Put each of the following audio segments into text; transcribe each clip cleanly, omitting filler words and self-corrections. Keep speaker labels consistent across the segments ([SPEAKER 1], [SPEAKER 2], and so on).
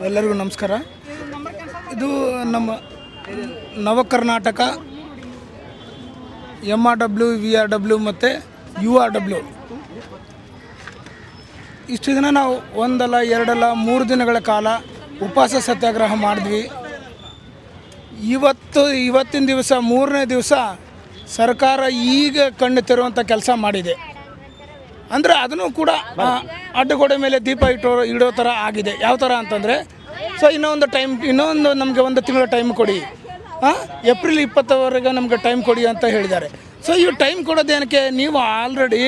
[SPEAKER 1] ಎಲ್ಲರಿಗೂ ನಮಸ್ಕಾರ. ಇದು ನಮ್ಮ ನವ ಕರ್ನಾಟಕ MRW VRW ಮತ್ತು URW ಇಷ್ಟು ದಿನ ನಾವು ಒಂದಲ್ಲ ಎರಡಲ್ಲ 3 ದಿನಗಳ ಕಾಲ ಉಪವಾಸ ಸತ್ಯಾಗ್ರಹ ಮಾಡಿದ್ವಿ. ಇವತ್ತಿನ ದಿವಸ 3ನೇ ದಿವಸ ಸರ್ಕಾರ ಈಗ ಕಣ್ಣು ತೆರುವಂಥ ಕೆಲಸ ಮಾಡಿದೆ. ಅಂದರೆ ಅದನ್ನು ಕೂಡ ಅಡ್ಡಗೋಡೆ ಮೇಲೆ ದೀಪ ಇಡೋ ಥರ ಆಗಿದೆ. ಯಾವ ಥರ ಅಂತಂದರೆ, ಸೊ ಇನ್ನೊಂದು ನಮಗೆ 1 ತಿಂಗಳ ಟೈಮ್ ಕೊಡಿ, ಏಪ್ರಿಲ್ 20ವರೆಗೆ ನಮಗೆ ಟೈಮ್ ಕೊಡಿ ಅಂತ ಹೇಳಿದ್ದಾರೆ. ಸೊ ಈ ಟೈಮ್ ಕೊಡೋದೇನಕ್ಕೆ? ನೀವು ಆಲ್ರೆಡಿ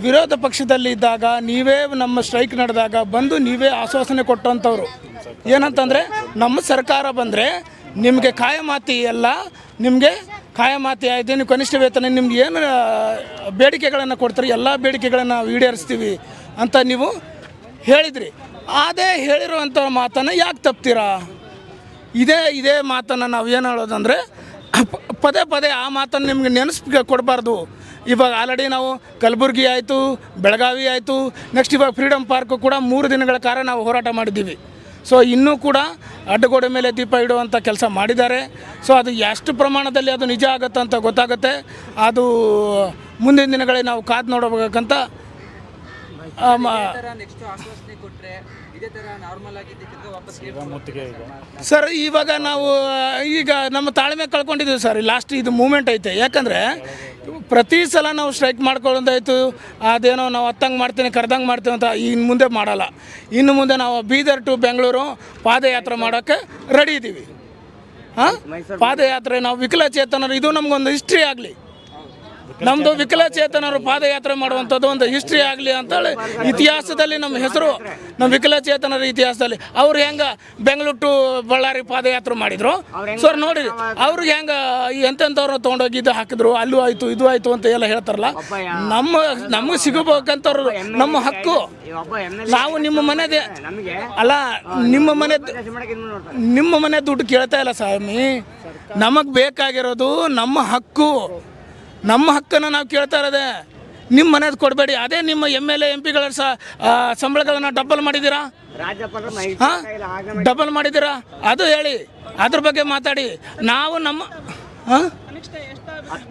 [SPEAKER 1] ವಿರೋಧ ಪಕ್ಷದಲ್ಲಿ ಇದ್ದಾಗ ನೀವೇ ನಮ್ಮ ಸ್ಟ್ರೈಕ್ ನಡೆದಾಗ ಬಂದು ನೀವೇ ಆಶ್ವಾಸನೆ ಕೊಟ್ಟಂಥವ್ರು. ಏನಂತಂದರೆ, ನಮ್ಮ ಸರ್ಕಾರ ಬಂದರೆ ನಿಮಗೆ ಕಾಯಮಾತಿ ಎಲ್ಲ ನಿಮಗೆ ಕಾಯಮಾತಿ ಆಯಿತು, ನೀವು ಕನಿಷ್ಠ ವೇತನ ನಿಮ್ಗೆ ಏನು ಬೇಡಿಕೆಗಳನ್ನು ಕೊಡ್ತಾರೆ ಎಲ್ಲ ಬೇಡಿಕೆಗಳನ್ನು ಈಡೇರಿಸ್ತೀವಿ ಅಂತ ನೀವು ಹೇಳಿದ್ರಿ. ಅದೇ ಹೇಳಿರುವಂಥ ಮಾತನ್ನು ಯಾಕೆ ತಪ್ತೀರಾ? ಇದೇ ಮಾತನ್ನು ನಾವು ಏನು ಹೇಳೋದಂದರೆ, ಪದೇ ಆ ಮಾತನ್ನು ನಿಮ್ಗೆ ನೆನೆಸ್ಬೇಕು ಕೊಡಬಾರ್ದು. ಇವಾಗ ಆಲ್ರೆಡಿ ನಾವು ಕಲಬುರಗಿ ಆಯಿತು, ಬೆಳಗಾವಿ ಆಯಿತು, ನೆಕ್ಸ್ಟ್ ಇವಾಗ ಫ್ರೀಡಮ್ ಪಾರ್ಕು ಕೂಡ 3 ದಿನಗಳ ಕಾಲ ನಾವು ಹೋರಾಟ ಮಾಡಿದ್ದೀವಿ. ಸೊ ಇನ್ನೂ ಕೂಡ ಅಡ್ಡಗೋಡೆ ಮೇಲೆ ದೀಪ ಇಡುವಂಥ ಕೆಲಸ ಮಾಡಿದ್ದಾರೆ. ಸೊ ಅದು ಎಷ್ಟು ಪ್ರಮಾಣದಲ್ಲಿ ಅದು ನಿಜ ಆಗುತ್ತೆ ಅಂತ ಗೊತ್ತಾಗುತ್ತೆ. ಅದು ಮುಂದಿನ ದಿನಗಳಲ್ಲಿ ನಾವು ಕಾದು ನೋಡಬೇಕಂತ. ಸರ್ ಇವಾಗ ನಾವು ನಮ್ಮ ತಾಳ್ಮೆ ಕಳ್ಕೊಂಡಿದ್ದೀವಿ ಸರ್. ಲಾಸ್ಟ್ ಇದು ಮೂಮೆಂಟ್ ಐತೆ. ಯಾಕಂದರೆ ಪ್ರತಿ ಸಲ ನಾವು ಸ್ಟ್ರೈಕ್ ಮಾಡ್ಕೊಳ್ಳೋದಾಯ್ತು, ಅದೇನೋ ನಾವು ಹತ್ತಂಗೆ ಮಾಡ್ತೀನಿ ಕರೆದಂಗೆ ಮಾಡ್ತೀವಿ ಅಂತ ಇನ್ನು ಮುಂದೆ ಮಾಡಲ್ಲ. ಇನ್ನು ಮುಂದೆ ನಾವು ಬೀದರ್ ಟು ಬೆಂಗಳೂರು ಪಾದಯಾತ್ರೆ ಮಾಡೋಕ್ಕೆ ರೆಡಿ ಇದ್ದೀವಿ. ಪಾದಯಾತ್ರೆ ನಾವು ವಿಕಲಚೇತನರು, ಇದು ನಮಗೊಂದು ಹಿಸ್ಟ್ರಿ ಆಗಲಿ. ನಮ್ಮದು ವಿಕಲಚೇತನರು ಪಾದಯಾತ್ರೆ ಮಾಡುವಂಥದ್ದು ಒಂದು ಹಿಸ್ಟ್ರಿ ಆಗಲಿ ಅಂತೇಳಿ ಇತಿಹಾಸದಲ್ಲಿ ನಮ್ಮ ಹೆಸರು, ನಮ್ಮ ವಿಕಲಚೇತನರ ಇತಿಹಾಸದಲ್ಲಿ. ಅವ್ರು ಹೆಂಗೆ ಬೆಂಗಳೂರು ಟು ಬಳ್ಳಾರಿ ಪಾದಯಾತ್ರೆ ಮಾಡಿದ್ರು ಸರ್, ನೋಡಿ ಅವ್ರಿಗೆ ಹೆಂಗೆ ಎಂತೆಂಥವ್ರನ್ನ ತೊಗೊಂಡೋಗಿ ಇದು ಹಾಕಿದ್ರು, ಅಲ್ಲೂ ಆಯಿತು ಇದು ಆಯಿತು ಅಂತ ಎಲ್ಲ ಹೇಳ್ತಾರಲ್ಲ. ನಮಗೆ ಸಿಗಬೇಕಂತವ್ರು ನಮ್ಮ ಹಕ್ಕು. ನಾವು ನಿಮ್ಮ ಮನೆದೇ ಅಲ್ಲ, ನಿಮ್ಮ ಮನೆ ದುಡ್ಡು ಕೇಳ್ತಾ ಇಲ್ಲ ಸ್ವಾಮಿ. ನಮಗೆ ಬೇಕಾಗಿರೋದು ನಮ್ಮ ಹಕ್ಕು. ನಮ್ಮ ಹಕ್ಕನ್ನು ನಾವು ಕೇಳ್ತಾ ಇರೋದೆ. ನಿಮ್ಮ ಮನೆದು ಕೊಡಬೇಡಿ. ಅದೇ ನಿಮ್ಮ MLA MP ಗಳ ಸಂಬಳಗಳನ್ನು ಡಬಲ್ ಮಾಡಿದ್ದೀರಾ, ಡಬಲ್ ಮಾಡಿದ್ದೀರಾ? ಅದು ಹೇಳಿ, ಅದ್ರ ಬಗ್ಗೆ ಮಾತಾಡಿ. ನಾವು ನಮ್ಮ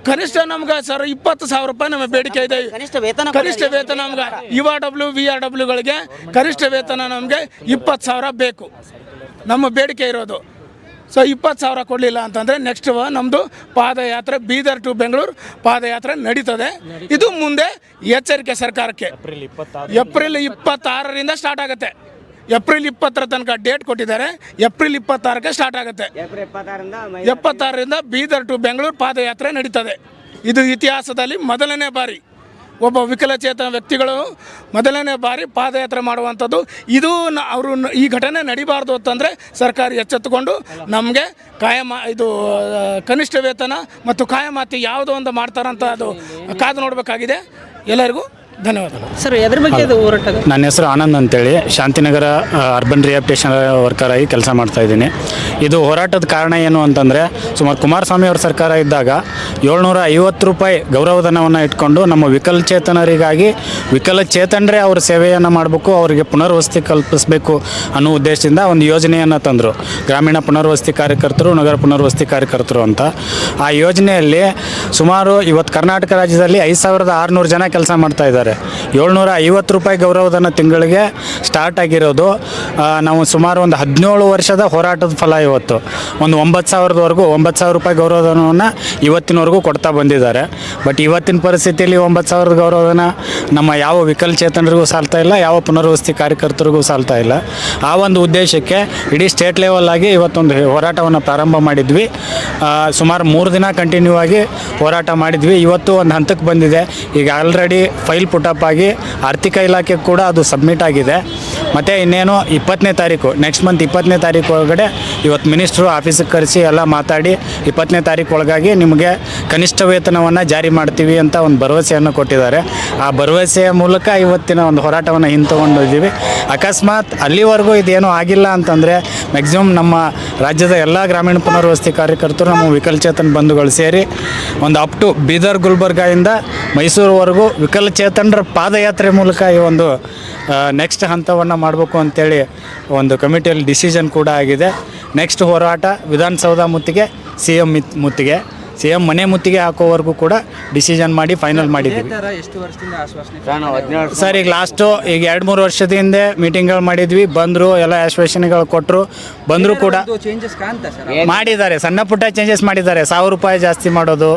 [SPEAKER 1] ಕನಿಷ್ಠ ನಮ್ಗೆ ಸರ್ 20,000 ರೂಪಾಯಿ ನಮ್ಮ ಬೇಡಿಕೆ ಇದೆ. ಕನಿಷ್ಠ ವೇತನ ನಮ್ಗೆ URW VRWಗಳಿಗೆ ಕನಿಷ್ಠ ವೇತನ ನಮಗೆ 20,000 ಬೇಕು. ನಮ್ಮ ಬೇಡಿಕೆ ಇರೋದು. ಸೊ 20,000 ಕೊಡಲಿಲ್ಲ ಅಂತಂದರೆ ನೆಕ್ಸ್ಟ್ ನಮ್ಮದು ಪಾದಯಾತ್ರೆ ಬೀದರ್ ಟು ಬೆಂಗಳೂರು ಪಾದಯಾತ್ರೆ ನಡೀತದೆ. ಇದು ಮುಂದೆ ಎಚ್ಚರಿಕೆ ಸರ್ಕಾರಕ್ಕೆ. ಏಪ್ರಿಲ್ 26ರಿಂದ ಸ್ಟಾರ್ಟ್ ಆಗುತ್ತೆ. ಏಪ್ರಿಲ್ 20 ತನಕ ಡೇಟ್ ಕೊಟ್ಟಿದ್ದಾರೆ. ಏಪ್ರಿಲ್ 26ಕ್ಕೆ ಸ್ಟಾರ್ಟ್ ಆಗುತ್ತೆ. 76ರಿಂದ ಬೀದರ್ ಟು ಬೆಂಗಳೂರು ಪಾದಯಾತ್ರೆ ನಡೀತದೆ. ಇದು ಇತಿಹಾಸದಲ್ಲಿ ಮೊದಲನೇ ಬಾರಿ ಒಬ್ಬ ವಿಕಲಚೇತನ ವ್ಯಕ್ತಿಗಳು ಮೊದಲನೇ ಬಾರಿ ಪಾದಯಾತ್ರೆ ಮಾಡುವಂಥದ್ದು. ಇದು ಅವರು ಈ ಘಟನೆ ನಡಿಬಾರ್ದು ಅಂತಂದರೆ ಸರ್ಕಾರ ಎಚ್ಚೆತ್ತುಕೊಂಡು ನಮಗೆ ಇದು ಕನಿಷ್ಠ ವೇತನ ಮತ್ತು ಕಾಯಮಾತಿ ಯಾವುದೋ ಒಂದು ಮಾಡ್ತಾರಂತ ಅದು ಕಾದು ನೋಡಬೇಕಾಗಿದೆ. ಎಲ್ಲರಿಗೂ ಧನ್ಯವಾದಗಳು
[SPEAKER 2] ಸರ್. ಎದ್ರ ಬಗ್ಗೆ ಇದು ಹೋರಾಟ?
[SPEAKER 3] ನನ್ನ ಹೆಸರು ಆನಂದ್ ಅಂತೇಳಿ ಶಾಂತಿನಗರ ಅರ್ಬನ್ ರಿಹ್ಯಾಬಿಟೇಷನ್ ವರ್ಕರ್ ಆಗಿ ಕೆಲಸ ಮಾಡ್ತಾಯಿದ್ದೀನಿ. ಇದು ಹೋರಾಟದ ಕಾರಣ ಏನು ಅಂತಂದರೆ, ಸುಮಾರು ಕುಮಾರಸ್ವಾಮಿ ಅವ್ರ ಸರ್ಕಾರ ಇದ್ದಾಗ 750 ರೂಪಾಯಿ ಗೌರವಧನವನ್ನು ಇಟ್ಕೊಂಡು ನಮ್ಮ ವಿಕಲಚೇತನರಿಗಾಗಿ ವಿಕಲಚೇತನರೇ ಅವ್ರ ಸೇವೆಯನ್ನು ಮಾಡಬೇಕು, ಅವರಿಗೆ ಪುನರ್ವಸತಿ ಕಲ್ಪಿಸಬೇಕು ಅನ್ನೋ ಉದ್ದೇಶದಿಂದ ಒಂದು ಯೋಜನೆಯನ್ನು ತಂದರು. ಗ್ರಾಮೀಣ ಪುನರ್ವಸತಿ ಕಾರ್ಯಕರ್ತರು, ನಗರ ಪುನರ್ವಸತಿ ಕಾರ್ಯಕರ್ತರು ಅಂತ. ಆ ಯೋಜನೆಯಲ್ಲಿ ಸುಮಾರು ಇವತ್ತು ಕರ್ನಾಟಕ ರಾಜ್ಯದಲ್ಲಿ 5,600 ಜನ ಕೆಲಸ ಮಾಡ್ತಾ ಇದ್ದಾರೆ. 750 ರೂಪಾಯಿ ಗೌರವಧನ ತಿಂಗಳಿಗೆ ಸ್ಟಾರ್ಟ್ ಆಗಿರೋದು. ನಾವು ಸುಮಾರು ಒಂದು 17 ವರ್ಷದ ಹೋರಾಟದ ಫಲ ಇವತ್ತು. ಒಂದು 9,000 ರೂಪಾಯಿ ಗೌರವಧನವನ್ನು ಇವತ್ತಿನವರೆಗೂ ಕೊಡ್ತಾ ಬಂದಿದ್ದಾರೆ. ಬಟ್ ಇವತ್ತಿನ ಪರಿಸ್ಥಿತಿಯಲ್ಲಿ 9,000 ಗೌರವಧನ ನಮ್ಮ ಯಾವ ವಿಕಲಚೇತನರಿಗೂ ಸಾಲ್ತಾ ಇಲ್ಲ, ಯಾವ ಪುನರ್ವಸತಿ ಕಾರ್ಯಕರ್ತರಿಗೂ ಸಾಲ್ತಾ ಇಲ್ಲ. ಆ ಒಂದು ಉದ್ದೇಶಕ್ಕೆ ಇಡೀ ಸ್ಟೇಟ್ ಲೆವೆಲ್ ಆಗಿ ಇವತ್ತೊಂದು ಹೋರಾಟವನ್ನು ಪ್ರಾರಂಭ ಮಾಡಿದ್ವಿ. ಸುಮಾರು 3 ದಿನ ಕಂಟಿನ್ಯೂ ಆಗಿ ಹೋರಾಟ ಮಾಡಿದ್ವಿ. ಇವತ್ತು ಒಂದು ಹಂತಕ್ಕೆ ಬಂದಿದೆ. ಈಗ ಆಲ್ರೆಡಿ ಫೈಲ್ ಪುಟಪ್ ಆಗಿ ಆರ್ಥಿಕ ಇಲಾಖೆ ಕೂಡ ಅದು ಸಬ್ಮಿಟ್ ಆಗಿದೆ. ಮತ್ತು ಇನ್ನೇನು 20ನೇ ತಾರೀಕು ನೆಕ್ಸ್ಟ್ ಮಂತ್ 20ನೇ ತಾರೀಕು ಒಳಗಡೆ ಇವತ್ತು ಮಿನಿಸ್ಟ್ರು ಆಫೀಸಿಗೆ ಕರೆಸಿ ಎಲ್ಲ ಮಾತಾಡಿ 20ನೇ ತಾರೀಕು ಒಳಗಾಗಿ ನಿಮಗೆ ಕನಿಷ್ಠ ವೇತನವನ್ನು ಜಾರಿ ಮಾಡ್ತೀವಿ ಅಂತ ಒಂದು ಭರವಸೆಯನ್ನು ಕೊಟ್ಟಿದ್ದಾರೆ. ಆ ಭರವಸೆಯ ಮೂಲಕ ಇವತ್ತಿನ ಒಂದು ಹೋರಾಟವನ್ನು ಹಿಂತಗೊಂಡಿದ್ದೀವಿ. ಅಕಸ್ಮಾತ್ ಅಲ್ಲಿವರೆಗೂ ಇದೇನೂ ಆಗಿಲ್ಲ ಅಂತಂದರೆ ಮ್ಯಾಕ್ಸಿಮಮ್ ನಮ್ಮ ರಾಜ್ಯದ ಎಲ್ಲ ಗ್ರಾಮೀಣ ಪುನರ್ವಸತಿ ಕಾರ್ಯಕರ್ತರು, ನಮ್ಮ ವಿಕಲಚೇತನ ಬಂಧುಗಳು ಸೇರಿ ಒಂದು ಅಪ್ ಟು ಬೀದರ್ ಗುಲ್ಬರ್ಗಾಯಿಂದ ಮೈಸೂರುವರೆಗೂ ವಿಕಲಚೇತನರ ಪಾದಯಾತ್ರೆ ಮೂಲಕ ಈ ಒಂದು ನೆಕ್ಸ್ಟ್ ಹಂತವನ್ನು ಮಾಡಬೇಕು ಅಂತೇಳಿ ಒಂದು ಕಮಿಟಿಯಲ್ಲಿ ಡಿಸಿಷನ್ ಕೂಡ ಆಗಿದೆ. ನೆಕ್ಸ್ಟ್ ಹೋರಾಟ ವಿಧಾನಸೌಧ ಮುತ್ತಿಗೆ, ಸಿ ಎಮ್ ಮುತ್ತಿಗೆ, ಸಿ ಎಮ್ ಮನೆ ಮುತ್ತಿಗೆ ಹಾಕೋವರೆಗೂ ಕೂಡ ಡಿಸಿಷನ್ ಮಾಡಿ ಫೈನಲ್ ಮಾಡಿದ್ದೀವಿ.
[SPEAKER 2] ಎಷ್ಟು ವರ್ಷದಿಂದ ಆಶ್ವಾಸನೆ
[SPEAKER 3] ಸರ್ ಈಗ ಲಾಸ್ಟು ಈಗ 2-3 ವರ್ಷದ ಹಿಂದೆ ಮೀಟಿಂಗ್ಗಳು ಮಾಡಿದ್ವಿ, ಬಂದರು, ಎಲ್ಲ ಆಶ್ವಾಸನೆಗಳು ಕೊಟ್ಟರು, ಬಂದರೂ ಕೂಡ
[SPEAKER 2] ಚೇಂಜಸ್ ಕಾಣ್ತಾ ಸರ್?
[SPEAKER 3] ಮಾಡಿದ್ದಾರೆ, ಸಣ್ಣ ಪುಟ್ಟ ಚೇಂಜಸ್ ಮಾಡಿದ್ದಾರೆ. 1000 ರೂಪಾಯಿ ಜಾಸ್ತಿ ಮಾಡೋದು,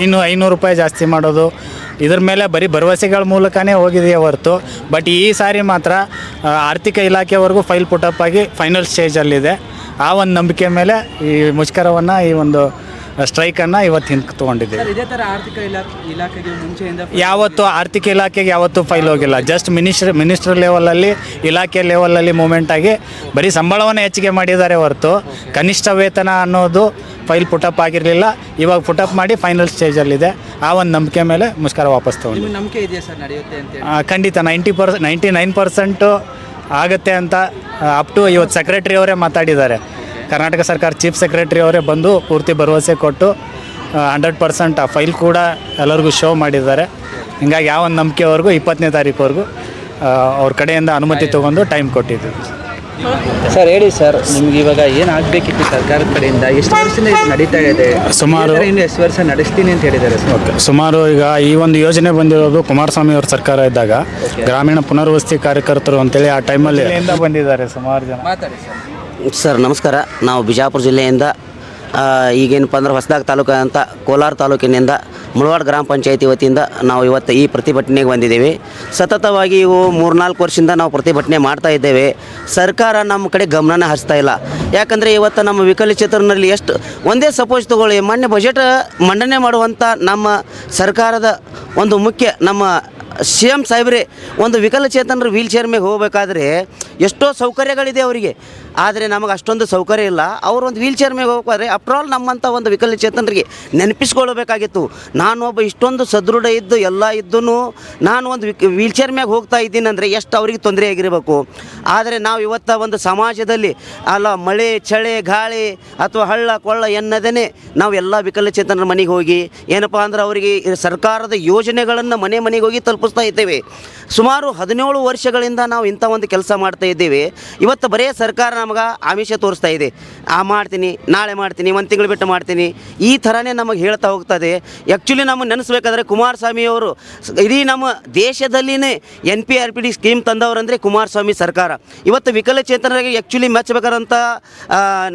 [SPEAKER 3] ಇನ್ನು 500 ರೂಪಾಯಿ ಜಾಸ್ತಿ ಮಾಡೋದು, ಇದ್ರ ಮೇಲೆ ಬರೀ ಭರವಸೆಗಳ ಮೂಲಕನೇ ಹೋಗಿದೆಯೇ ಹೊರತು. ಬಟ್ ಈ ಸಾರಿ ಮಾತ್ರ ಆರ್ಥಿಕ ಇಲಾಖೆವರೆಗೂ ಫೈಲ್ ಪುಟಪ್ ಆಗಿ ಫೈನಲ್ ಸ್ಟೇಜಲ್ಲಿದೆ. ಆ ಒಂದು ನಂಬಿಕೆ ಮೇಲೆ ಈ ಮುಷ್ಕರವನ್ನು, ಈ ಒಂದು ಸ್ಟ್ರೈಕನ್ನು ಇವತ್ತು ಹಿಂದೆ ತೊಗೊಂಡಿದ್ದೀವಿ.
[SPEAKER 2] ಇದೇ ಥರ ಆರ್ಥಿಕ ಇಲಾಖೆಗೆ ಮುಂಚೆಯಿಂದ
[SPEAKER 3] ಯಾವತ್ತು ಆರ್ಥಿಕ ಇಲಾಖೆಗೆ ಯಾವತ್ತೂ ಫೈಲ್ ಹೋಗಿಲ್ಲ. ಜಸ್ಟ್ ಮಿನಿಸ್ಟರ್ ಲೆವೆಲಲ್ಲಿ, ಇಲಾಖೆ ಲೆವೆಲಲ್ಲಿ ಮೂಮೆಂಟ್ ಆಗಿ ಬರೀ ಸಂಬಳವನ್ನು ಹೆಚ್ಚಿಗೆ ಮಾಡಿದ್ದಾರೆ ಹೊರತು ಕನಿಷ್ಠ ವೇತನ ಅನ್ನೋದು ಫೈಲ್ ಪುಟಪ್ ಆಗಿರಲಿಲ್ಲ. ಇವಾಗ ಪುಟಪ್ ಮಾಡಿ ಫೈನಲ್ ಸ್ಟೇಜಲ್ಲಿದೆ. ಆ ಒಂದು ನಂಬಿಕೆ ಮೇಲೆ ಮುಷ್ಕರ ವಾಪಸ್ ತೊಗೊಂಡು.
[SPEAKER 2] ನಿಮಗೆ ನಂಬಿಕೆ ಇದೆಯಾ ಸರ್ ನಡೆಯುತ್ತೆ ಅಂತೇಳಿ?
[SPEAKER 3] ಖಂಡಿತ 99% ಆಗುತ್ತೆ ಅಂತ ಅಪ್ ಟು ಇವತ್ತು ಸೆಕ್ರೆಟ್ರಿ ಅವರೇ ಮಾತಾಡಿದ್ದಾರೆ. ಕರ್ನಾಟಕ ಸರ್ಕಾರ ಚೀಫ್ ಸೆಕ್ರೆಟರಿ ಅವರೇ ಬಂದು ಪೂರ್ತಿ ಭರವಸೆ ಕೊಟ್ಟು 100% ಆ ಫೈಲ್ ಕೂಡ ಎಲ್ಲರಿಗೂ ಶೋ ಮಾಡಿದ್ದಾರೆ. ಹಿಂಗಾಗಿ ಯಾವ ಒಂದು ನಂಬಿಕೆವರೆಗೂ 20ನೇ ತಾರೀಕುವರೆಗೂ ಅವ್ರ ಕಡೆಯಿಂದ ಅನುಮತಿ ತೊಗೊಂಡು ಟೈಮ್ ಕೊಟ್ಟಿದ್ದೀವಿ.
[SPEAKER 2] ಸರ್ ಹೇಳಿ ಸರ್, ನಿಮ್ಗೆ ಇವಾಗ ಏನು ಆಗಬೇಕಿತ್ತು ಸರ್ಕಾರದ ಕಡೆಯಿಂದ? ಎಷ್ಟು ವರ್ಷದಿಂದ ಇದು ನಡೀತಾ ಇದೆ?
[SPEAKER 3] ಸುಮಾರು
[SPEAKER 2] ಇನ್ನು ಎಷ್ಟು ವರ್ಷ ನಡೆಸ್ತೀನಿ ಅಂತ ಹೇಳಿದ್ದಾರೆ ಸರ್?
[SPEAKER 3] ಓಕೆ, ಸುಮಾರು ಈಗ ಈ ಒಂದು ಯೋಜನೆ ಬಂದಿರೋದು ಕುಮಾರಸ್ವಾಮಿ ಅವ್ರ ಸರ್ಕಾರ ಇದ್ದಾಗ, ಗ್ರಾಮೀಣ ಪುನರ್ವಸತಿ ಕಾರ್ಯಕರ್ತರು ಅಂತೇಳಿ ಆ ಟೈಮಲ್ಲಿ ಬಂದಿದ್ದಾರೆ ಸುಮಾರು ಜನ.
[SPEAKER 2] ಮಾತಾಡಿ ಸರ್.
[SPEAKER 4] ಸರ್ ನಮಸ್ಕಾರ. ನಾವು ಬಿಜಾಪುರ ಜಿಲ್ಲೆಯಿಂದ ಈಗೇನಪ್ಪ ಅಂದ್ರೆ ಹೊಸದಾಗಿ ತಾಲೂಕು ಅಂತ ಕೋಲಾರ ತಾಲೂಕಿನಿಂದ ಮುಳವಾಡ ಗ್ರಾಮ ಪಂಚಾಯತಿ ವತಿಯಿಂದ ನಾವು ಇವತ್ತು ಈ ಪ್ರತಿಭಟನೆಗೆ ಬಂದಿದ್ದೇವೆ. ಸತತವಾಗಿ ಇವು 3-4 ವರ್ಷದಿಂದ ನಾವು ಪ್ರತಿಭಟನೆ ಮಾಡ್ತಾ ಇದ್ದೇವೆ. ಸರ್ಕಾರ ನಮ್ಮ ಕಡೆ ಗಮನನೇ ಹರಿಸ್ತಾ ಇಲ್ಲ. ಯಾಕಂದರೆ ಇವತ್ತು ನಮ್ಮ ವಿಕಲಚೇತನರಲ್ಲಿ ಎಷ್ಟು ಒಂದೇ ಸಪೋಸ್ ತಗೊಳ್ಳಿ, ಮೊನ್ನೆ ಬಜೆಟ್ ಮಂಡನೆ ಮಾಡುವಂಥ ನಮ್ಮ ಸರ್ಕಾರದ ಒಂದು ಮುಖ್ಯ ನಮ್ಮ ಸಿ ಎಮ್ ಸಾಹೇಬ್ರೆ ಒಂದು ವಿಕಲಚೇತನರು ವೀಲ್ ಚೇರ್ ಮೇಲೆ ಹೋಗಬೇಕಾದ್ರೆ ಎಷ್ಟೋ ಸೌಕರ್ಯಗಳಿದೆ ಅವರಿಗೆ, ಆದರೆ ನಮಗೆ ಅಷ್ಟೊಂದು ಸೌಕರ್ಯ ಇಲ್ಲ. ಅವರು ಒಂದು ವೀಲ್ ಚೇರ್ ಮೇಲೆ ಹೋಗ್ಬೇಕಾದ್ರೆ ಆಫ್ಟರ್ ಆಲ್ ನಮ್ಮಂಥ ಒಂದು ವಿಕಲಚೇತನರಿಗೆ ನೆನಪಿಸ್ಕೊಳ್ಬೇಕಾಗಿತ್ತು. ನಾನೊಬ್ಬ ಇಷ್ಟೊಂದು ಸದೃಢ ಇದ್ದು ಎಲ್ಲ ಇದ್ದೂ ನಾನು ಒಂದು ವೀಲ್ ಚೇರ್ ಮ್ಯಾಗ ಹೋಗ್ತಾ ಇದ್ದೀನಿ ಅಂದರೆ ಎಷ್ಟು ಅವರಿಗೆ ತೊಂದರೆ ಆಗಿರಬೇಕು. ಆದರೆ ನಾವು ಇವತ್ತು ಒಂದು ಸಮಾಜದಲ್ಲಿ ಅಲ್ಲ ಮಳೆ ಚಳಿ ಗಾಳಿ ಅಥವಾ ಹಳ್ಳ ಕೊಳ್ಳ ಎನ್ನದೇ ನಾವು ಎಲ್ಲ ವಿಕಲಚೇತನರ ಮನೆಗೆ ಹೋಗಿ ಏನಪ್ಪ ಅಂದ್ರೆ ಅವರಿಗೆ ಸರ್ಕಾರದ ಯೋಜನೆಗಳನ್ನು ಮನೆಗೆ ಹೋಗಿ ತಲುಪಿಸ್ತಾ ಇದ್ದೇವೆ. ಸುಮಾರು 17 ವರ್ಷಗಳಿಂದ ನಾವು ಇಂಥ ಒಂದು ಕೆಲಸ ಮಾಡ್ತಾ ಇದ್ದೇವೆ. ಇವತ್ತು ಬರೇ ಸರ್ಕಾರ ನಮಗೆ ಆಮಿಷ ತೋರಿಸ್ತಾ ಇದೆ, ಮಾಡ್ತೀನಿ, ನಾಳೆ ಮಾಡ್ತೀನಿ, 1 ತಿಂಗಳು ಬಿಟ್ಟು ಮಾಡ್ತೀನಿ, ಈ ಥರನೇ ನಮಗೆ ಹೇಳ್ತಾ ಹೋಗ್ತದೆ. ಆ್ಯಕ್ಚುಲಿ ನಮಗೆ ನೆನೆಸ್ಬೇಕಾದ್ರೆ ಕುಮಾರಸ್ವಾಮಿ ಅವರು ಇಡೀ ನಮ್ಮ ದೇಶದಲ್ಲಿನೇ NPRPD ಸ್ಕೀಮ್ ತಂದವರಂದರೆ ಕುಮಾರಸ್ವಾಮಿ ಸರ್ಕಾರ. ಇವತ್ತು ವಿಕಲಚೇತನರಿಗೆ ಆ್ಯಕ್ಚುಲಿ ಮೆಚ್ಚಬೇಕಾದಂಥ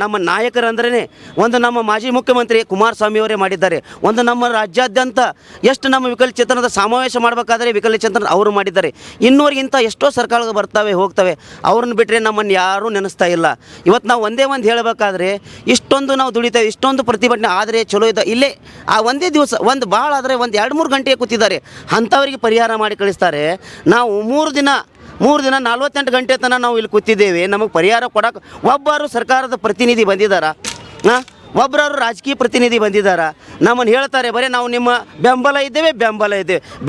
[SPEAKER 4] ನಮ್ಮ ನಾಯಕರಂದ್ರೇ ಒಂದು ನಮ್ಮ ಮಾಜಿ ಮುಖ್ಯಮಂತ್ರಿ ಕುಮಾರಸ್ವಾಮಿ ಅವರೇ ಮಾಡಿದ್ದಾರೆ. ಒಂದು ನಮ್ಮ ರಾಜ್ಯಾದ್ಯಂತ ಎಷ್ಟು ನಮ್ಮ ವಿಕಲಚೇತನದ ಸಮಾವೇಶ ಮಾಡಬೇಕಾದ್ರೆ ವಿಕಲಚೇತನ ಅವರು ಮಾಡಿದ್ದಾರೆ. ಇನ್ನೂರಿಗಿಂತ ಎಷ್ಟೋ ಸರ್ಕಾರಗಳು ಬರ್ತವೆ ಹೋಗ್ತವೆ, ಅವ್ರನ್ನ ಬಿಟ್ಟರೆ ನಮ್ಮನ್ನು ಯಾರೂ ನೆನೆಸ್ತಾ ಇಲ್ಲ. ಇವತ್ತು ನಾವು ಒಂದೇ ಒಂದು ಹೇಳಬೇಕಾದ್ರೆ ಇಷ್ಟೊಂದು ನಾವು ದುಡಿತೇವೆ, ಇಷ್ಟೊಂದು ಪ್ರತಿಭಟನೆ ಆದರೆ ಚಲೋ ಇದೆ. ಇಲ್ಲೇ ಆ ಒಂದೇ ದಿವಸ ಒಂದು ಭಾಳ ಆದರೆ ಒಂದು 2-3 ಗಂಟೆ ಕೂತಿದ್ದಾರೆ, ಅಂಥವರಿಗೆ ಪರಿಹಾರ ಮಾಡಿ ಕಳಿಸ್ತಾರೆ. ನಾವು 3 ದಿನ 48 ಗಂಟೆ ತನಕ ನಾವು ಇಲ್ಲಿ ಕೂತಿದ್ದೇವೆ. ನಮಗೆ ಪರಿಹಾರ ಕೊಡೋಕೆ ಒಬ್ಬರು ಸರ್ಕಾರದ ಪ್ರತಿನಿಧಿ ಬಂದಿದ್ದಾರಾ? ಒಬ್ಬರು ರಾಜಕೀಯ ಪ್ರತಿನಿಧಿ ಬಂದಿದ್ದಾರೆ, ನಮ್ಮನ್ನು ಹೇಳ್ತಾರೆ ಬರೀ ನಾವು ನಿಮ್ಮ ಬೆಂಬಲ ಇದ್ದೇವೆ.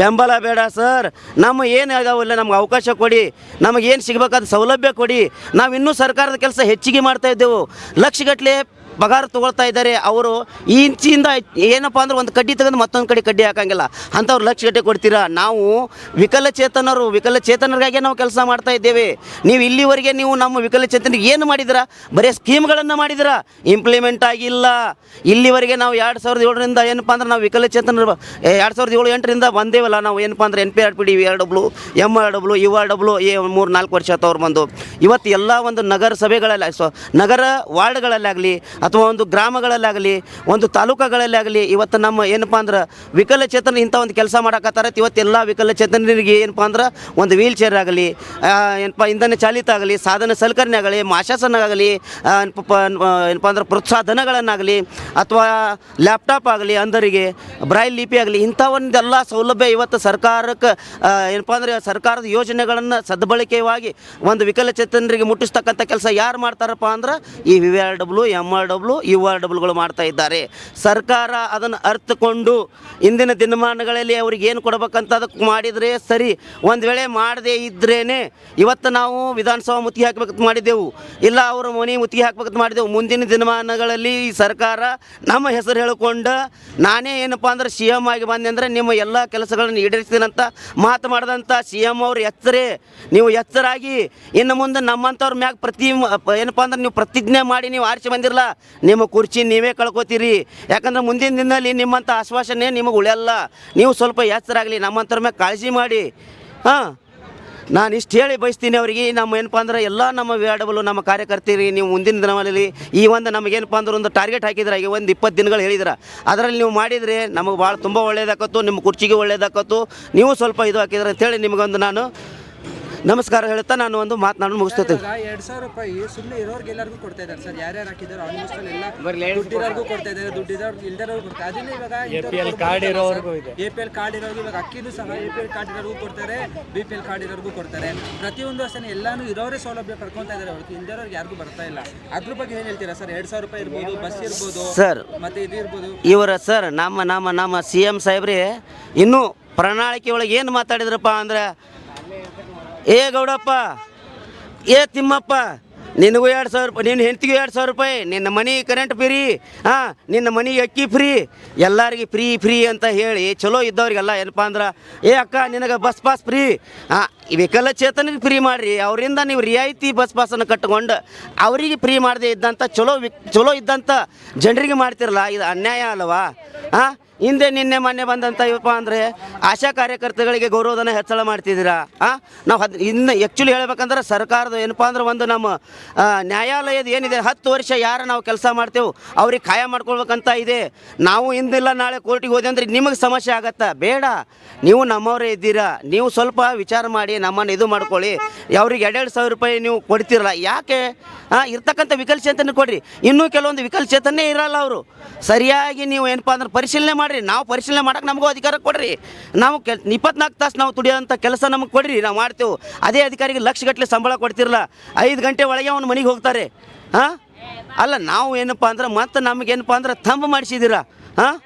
[SPEAKER 4] ಬೆಂಬಲ ಬೇಡ ಸರ್, ನಮ್ಮ ಏನು ಆಗಾವಿಲ್ಲ, ನಮ್ಗೆ ಅವಕಾಶ ಕೊಡಿ, ನಮಗೇನು ಸಿಗಬೇಕಾದ ಸೌಲಭ್ಯ ಕೊಡಿ. ನಾವು ಇನ್ನೂ ಸರ್ಕಾರದ ಕೆಲಸ ಹೆಚ್ಚಿಗೆ ಮಾಡ್ತಾ ಇದ್ದೆವು. ಲಕ್ಷಗಟ್ಟಲೆ ಪಗಾರ ತೊಗೊಳ್ತಾ ಇದ್ದಾರೆ. ಅವರು ಈ ಇಂಚಿಂದ ಏನಪ್ಪ ಅಂದ್ರೆ ಒಂದು ಕಡ್ಡಿ ತೆಗೆದು ಮತ್ತೊಂದು ಕಡೆ ಕಡ್ಡಿ ಹಾಕಂಗಿಲ್ಲ, ಅಂಥವ್ರು ಲಕ್ಷಗಟ್ಟಲೆ ಕೊಡ್ತೀರಾ? ನಾವು ವಿಕಲಚೇತನರಿಗಾಗೆ ನಾವು ಕೆಲಸ ಮಾಡ್ತಾ ಇದ್ದೇವೆ. ನೀವು ಇಲ್ಲಿವರೆಗೆ ನೀವು ನಮ್ಮ ವಿಕಲಚೇತನರಿಗೆ ಏನು ಮಾಡಿದಿರಾ? ಬರೀ ಸ್ಕೀಮ್ಗಳನ್ನು ಮಾಡಿದಿರಾ, ಇಂಪ್ಲಿಮೆಂಟ್ ಆಗಿಲ್ಲ. ಇಲ್ಲಿವರೆಗೆ ನಾವು 2007ರಿಂದ ಏನಪ್ಪ ಅಂದ್ರೆ ನಾವು ವಿಕಲಚೇತನರು 2007-8ರಿಂದ ಬಂದೇವಲ್ಲ ನಾವು ಏನಪ್ಪ ಅಂದ್ರೆ NPRPD VRW MRW URW 3-4 ವರ್ಷ ಆತವ್ರು ಬಂದು. ಇವತ್ತು ಎಲ್ಲ ಒಂದು ನಗರ ಸಭೆಗಳಲ್ಲಿ ನಗರ ವಾರ್ಡ್ಗಳಲ್ಲಾಗಲಿ ಅಥವಾ ಒಂದು ಗ್ರಾಮಗಳಲ್ಲಾಗಲಿ ಒಂದು ತಾಲೂಕುಗಳಲ್ಲಾಗಲಿ ಇವತ್ತು ನಮ್ಮ ಏನಪ್ಪ ಅಂದ್ರೆ ವಿಕಲಚೇತನ ಇಂಥ ಒಂದು ಕೆಲಸ ಮಾಡೋಕತ್ತಾರೆ. ಇವತ್ತೆಲ್ಲ ವಿಕಲಚೇತನರಿಗೆ ಏನಪ್ಪ ಅಂದ್ರೆ ಒಂದು ವೀಲ್ ಚೇರ್ ಆಗಲಿ, ಏನಪ್ಪ ಇಂಧನ ಚಾಲಿತ ಆಗಲಿ, ಸಾಧನ ಸಲಕರಣೆ ಆಗಲಿ, ಮಾಶಾಸನ ಆಗಲಿ, ಏನಪ್ಪ ಅಂದ್ರೆ ಪ್ರೋತ್ಸಾಹಧನಗಳನ್ನಾಗಲಿ ಅಥವಾ ಲ್ಯಾಪ್ಟಾಪ್ ಆಗಲಿ, ಅಂಧರಿಗೆ ಬ್ರೈಲ್ ಲಿಪಿ ಆಗಲಿ, ಇಂಥ ಒಂದೆಲ್ಲ ಸೌಲಭ್ಯ ಇವತ್ತು ಸರ್ಕಾರಕ್ಕೆ ಏನಪ್ಪ ಅಂದರೆ ಸರ್ಕಾರದ ಯೋಜನೆಗಳನ್ನು ಸದ್ಬಳಕೆಯಾಗಿ ಒಂದು ವಿಕಲಚೇತನರಿಗೆ ಮುಟ್ಟಿಸ್ತಕ್ಕಂಥ ಕೆಲಸ ಯಾರು ಮಾಡ್ತಾರಪ್ಪ ಅಂದ್ರೆ ಈ VRW MRW W U R ಡಬ್ಲ್ಯೂಗಳು ಮಾಡ್ತಾ ಇದ್ದಾರೆ. ಸರ್ಕಾರ ಅದನ್ನು ಅರ್ಥಕೊಂಡು ಇಂದಿನ ದಿನಮಾನಗಳಲ್ಲಿ ಅವ್ರಿಗೆ ಏನು ಕೊಡಬೇಕಂತ ಅದಕ್ಕೆ ಮಾಡಿದರೆ ಸರಿ. ಒಂದು ವೇಳೆ ಮಾಡದೇ ಇದ್ರೇ ಇವತ್ತು ನಾವು ವಿಧಾನಸಭಾ ಮುತ್ತಿಗೆ ಹಾಕಬೇಕಂತ ಮಾಡಿದ್ದೆವು, ಇಲ್ಲ ಅವರ ಮನೆ ಮುತ್ತಿಗೆ ಹಾಕಬೇಕಂತ ಮಾಡಿದೆವು. ಮುಂದಿನ ದಿನಮಾನಗಳಲ್ಲಿ ಈ ಸರ್ಕಾರ ನಮ್ಮ ಹೆಸರು ಹೇಳಿಕೊಂಡು ನಾನೇ ಏನಪ್ಪ ಅಂದ್ರೆ ಸಿ ಎಮ್ ಆಗಿ ಬಂದೆ ಅಂದರೆ ನಿಮ್ಮ ಎಲ್ಲ ಕೆಲಸಗಳನ್ನು ಈಡೇರಿಸ್ತೀನಂತ ಮಾತು ಮಾಡಿದಂಥ ಸಿ ಎಮ್ ಅವ್ರು ಎಚ್ಚರೇ. ನೀವು ಎಚ್ಚರಾಗಿ ಇನ್ನು ಮುಂದೆ ನಮ್ಮಂಥವ್ರ ಮ್ಯಾಗ ಏನಪ್ಪ ಅಂದ್ರೆ ನೀವು ಪ್ರತಿಜ್ಞೆ ಮಾಡಿ ನೀವು ಆರಿಸಿ ಬಂದಿರಲ್ಲ, ನಿಮ್ಮ ಕುರ್ಚಿ ನೀವೇ ಕಳ್ಕೊತೀರಿ. ಯಾಕಂದ್ರೆ ಮುಂದಿನ ದಿನದಲ್ಲಿ ನಿಮ್ಮಂಥ ಆಶ್ವಾಸನೆ ನಿಮಗೆ ಉಳಿಯಲ್ಲ. ನೀವು ಸ್ವಲ್ಪ ಎಚ್ಚರಾಗಲಿ, ನಮ್ಮಂಥವ್ರ ಮ್ಯಾಗ ಕಾಳಜಿ ಮಾಡಿ. ನಾನು ಇಷ್ಟು ಹೇಳಿ ಬಯಸ್ತೀನಿ ಅವರಿಗೆ. ನಮ್ಮ ಏನಪ್ಪ ಅಂದ್ರೆ ಎಲ್ಲ ನಮ್ಮ ವಿಆರ್ಡಬ್ಲ್ಯೂ ನಮ್ಮ ಕಾರ್ಯಕರ್ತರಿಗೆ ನೀವು ಮುಂದಿನ ದಿನಗಳಲ್ಲಿ ಈ ಒಂದು ನಮಗೇನಪ್ಪ ಅಂದ್ರೆ ಒಂದು ಟಾರ್ಗೆಟ್ ಹಾಕಿದ್ರೆ ಈಗ ಒಂದು 20 ದಿನಗಳು ಹೇಳಿದ್ರೆ ಅದರಲ್ಲಿ ನೀವು ಮಾಡಿದರೆ ನಮಗೆ ಭಾಳ ತುಂಬ ಒಳ್ಳೇದಾಕತ್ತು, ನಿಮ್ಮ ಕುರ್ಚಿಗೆ ಒಳ್ಳೇದಾಕತ್ತು. ನೀವು ಸ್ವಲ್ಪ ಇದು ಹಾಕಿದ್ರೆ ಅಂತೇಳಿ ನಿಮಗೊಂದು ನಾನು ನಮಸ್ಕಾರ ಹೇಳ್ತಾ ನಾನು ಒಂದು ಮಾತನಾಡೋದು ಮುಗಿಸ್ತೇನೆ.
[SPEAKER 2] 2,000 ರೂಪಾಯಿ ಸುಮ್ಮನೆ ಇರೋರ್ಗೆ ಎಲ್ಲರಿಗೂ ಕೊಡ್ತಾ ಇದ್ದಾರೆ ಸರ್. ಯಾರ್ಯಾರು ಹಾಕಿದಾರೋ ಆಲ್ಮೋಸ್ಟ್ ಎಲ್ಲ ದುಡ್ಡಿರೋರ್ಗೂ ಕೊಡ್ತಾ ಇದ್ದಾರೆ, ದುಡ್ಡಿರೋರ್ಗೆ ಇಲ್ದಿರೋರ್ಗೂ ಕೊಡ್ತಾರೆ. ಅದನ್ನೇ ಇವಾಗ APL ಕಾರ್ಡ್ ಇರೋರ್ಗೂ ಇವಾಗ ಅಕ್ಕಿನೂ ಸಹ APL ಕಾರ್ಡ್ ಇರೋರ್ಗೂ ಕೊಡ್ತಾರೆ, BPL ಕಾರ್ಡ್ ಇರೋರ್ಗೂ ಕೊಡ್ತಾರೆ. ಪ್ರತಿಯೊಂದು ವರ್ಷನೇ ಎಲ್ಲಾನು ಇರೋರೇ ಸೌಲಭ್ಯ ಪಡ್ಕೊತಾ ಇದ್ದಾರೆ ಹೊರತು ಇಲ್ದಿರೋರ್ಗೆ ಯಾರಿಗೂ ಬರ್ತಾ ಇಲ್ಲ. ಅದ್ರ ಬಗ್ಗೆ ಏನು ಹೇಳ್ತೀರಾ ಸರ್? 2,000 ರೂಪಾಯಿ ಇರ್ಬೋದು, ಬಸ್ ಇರ್ಬೋದು
[SPEAKER 4] ಸರ್,
[SPEAKER 2] ಮತ್ತೆ ಇದು ಇರ್ಬೋದು.
[SPEAKER 4] ಇವರ ಸರ್ ನಮ್ಮ ಸಿ ಎಮ್ ಸಾಹೇಬ್ರಿ ಇನ್ನೂ ಪ್ರಣಾಳಿಕೆ ಒಳಗೆ ಏನು ಮಾತಾಡಿದ್ರಪ್ಪ ಅಂದ್ರೆ, ಏ ಗೌಡಪ್ಪ, ಏ ತಿಮ್ಮಪ್ಪ, ನಿನಗೂ 2,000 ರೂಪಾಯಿ, ನಿನ್ನ ಹೆಂಡತಿಗೂ 2,000 ರೂಪಾಯಿ, ನಿನ್ನ ಮನೆ ಕರೆಂಟ್ ಫ್ರೀ, ನಿನ್ನ ಮನೆಗೆ ಅಕ್ಕಿ ಫ್ರೀ, ಎಲ್ಲರಿಗೆ ಫ್ರೀ ಅಂತ ಹೇಳಿ ಚಲೋ ಇದ್ದವ್ರಿಗೆಲ್ಲ ಏನಪ್ಪ ಅಂದ್ರೆ, ಏ ಅಕ್ಕ ನಿನಗೆ ಬಸ್ ಪಾಸ್ ಫ್ರೀ, ವಿಕಲಚೇತನಿಗೆ ಫ್ರೀ ಮಾಡಿರಿ, ಅವರಿಂದ ನೀವು ರಿಯಾಯಿತಿ ಬಸ್ ಪಾಸನ್ನು ಕಟ್ಟಿಕೊಂಡು ಅವರಿಗೆ ಫ್ರೀ ಮಾಡದೇ ಇದ್ದಂಥ ಚಲೋ ಇದ್ದಂಥ ಜನರಿಗೆ ಮಾಡ್ತಿರಲ್ಲ, ಇದು ಅನ್ಯಾಯ ಅಲ್ಲವಾ? ಹಿಂದೆ ನಿನ್ನೆ ಮೊನ್ನೆ ಬಂದಂಥ ಇವಪ್ಪ ಅಂದರೆ ಆಶಾ ಕಾರ್ಯಕರ್ತಗಳಿಗೆ ಗೌರವಧನ ಹೆಚ್ಚಳ ಮಾಡ್ತಿದ್ದೀರಾ. ನಾವು ಇನ್ನು ಆ್ಯಕ್ಚುಲಿ ಹೇಳ್ಬೇಕಂದ್ರೆ ಸರ್ಕಾರದ ಏನಪ್ಪ ಅಂದ್ರೆ ಒಂದು ನಮ್ಮ ನ್ಯಾಯಾಲಯದ ಏನಿದೆ 10 ವರ್ಷ ಯಾರು ನಾವು ಕೆಲಸ ಮಾಡ್ತೇವೆ ಅವ್ರಿಗೆ ಕಾಯ ಮಾಡ್ಕೊಳ್ಬೇಕಂತ ಇದೆ. ನಾವು ಇಂದಿಲ್ಲ ನಾಳೆ ಕೋರ್ಟಿಗೆ ಹೋದೆ ಅಂದರೆ ನಿಮಗೆ ಸಮಸ್ಯೆ ಆಗತ್ತಾ? ಬೇಡ, ನೀವು ನಮ್ಮವರೇ ಇದ್ದೀರಾ, ನೀವು ಸ್ವಲ್ಪ ವಿಚಾರ ಮಾಡಿ ನಮ್ಮನ್ನು ಇದು ಮಾಡ್ಕೊಳ್ಳಿ. ಅವ್ರಿಗೆ 2,000 ರೂಪಾಯಿ ನೀವು ಕೊಡ್ತಿರಲ್ಲ, ಯಾಕೆ? ಇರ್ತಕ್ಕಂಥ ವಿಕಲಚೇತನ ಕೊಡ್ರಿ. ಇನ್ನೂ ಕೆಲವೊಂದು ವಿಕಲಚೇತನೇ ಇರಲ್ಲ, ಅವರು ಸರಿಯಾಗಿ ನೀವು ಏನಪ್ಪ ಅಂದ್ರೆ ಪರಿಶೀಲನೆ ಮಾಡಿರಿ. ನಾವು ಪರಿಶೀಲನೆ ಮಾಡೋಕೆ ನಮಗೂ ಅಧಿಕಾರ ಕೊಡ್ರಿ. ನಾವು 24 ತಾಸು ನಾವು ದುಡಿಯೋಂಥ ಕೆಲಸ ನಮಗೆ ಕೊಡ್ರಿ, ನಾವು ಮಾಡ್ತೇವೆ. ಅದೇ ಅಧಿಕಾರಿಗೆ ಲಕ್ಷಗಟ್ಟಲೆ ಸಂಬಳ ಕೊಡ್ತಿರಲ್ಲ, 5 ಗಂಟೆ ಒಳಗೆ ಅವ್ನು ಮನೆಗೆ ಹೋಗ್ತಾರೆ. ಅಲ್ಲ, ನಾವು ಏನಪ್ಪ ಅಂದ್ರೆ ಮತ್ತೆ ನಮಗೇನಪ್ಪ ಅಂದ್ರೆ ತಂಬ ಮಾಡಿಸಿದ್ದೀರಾ.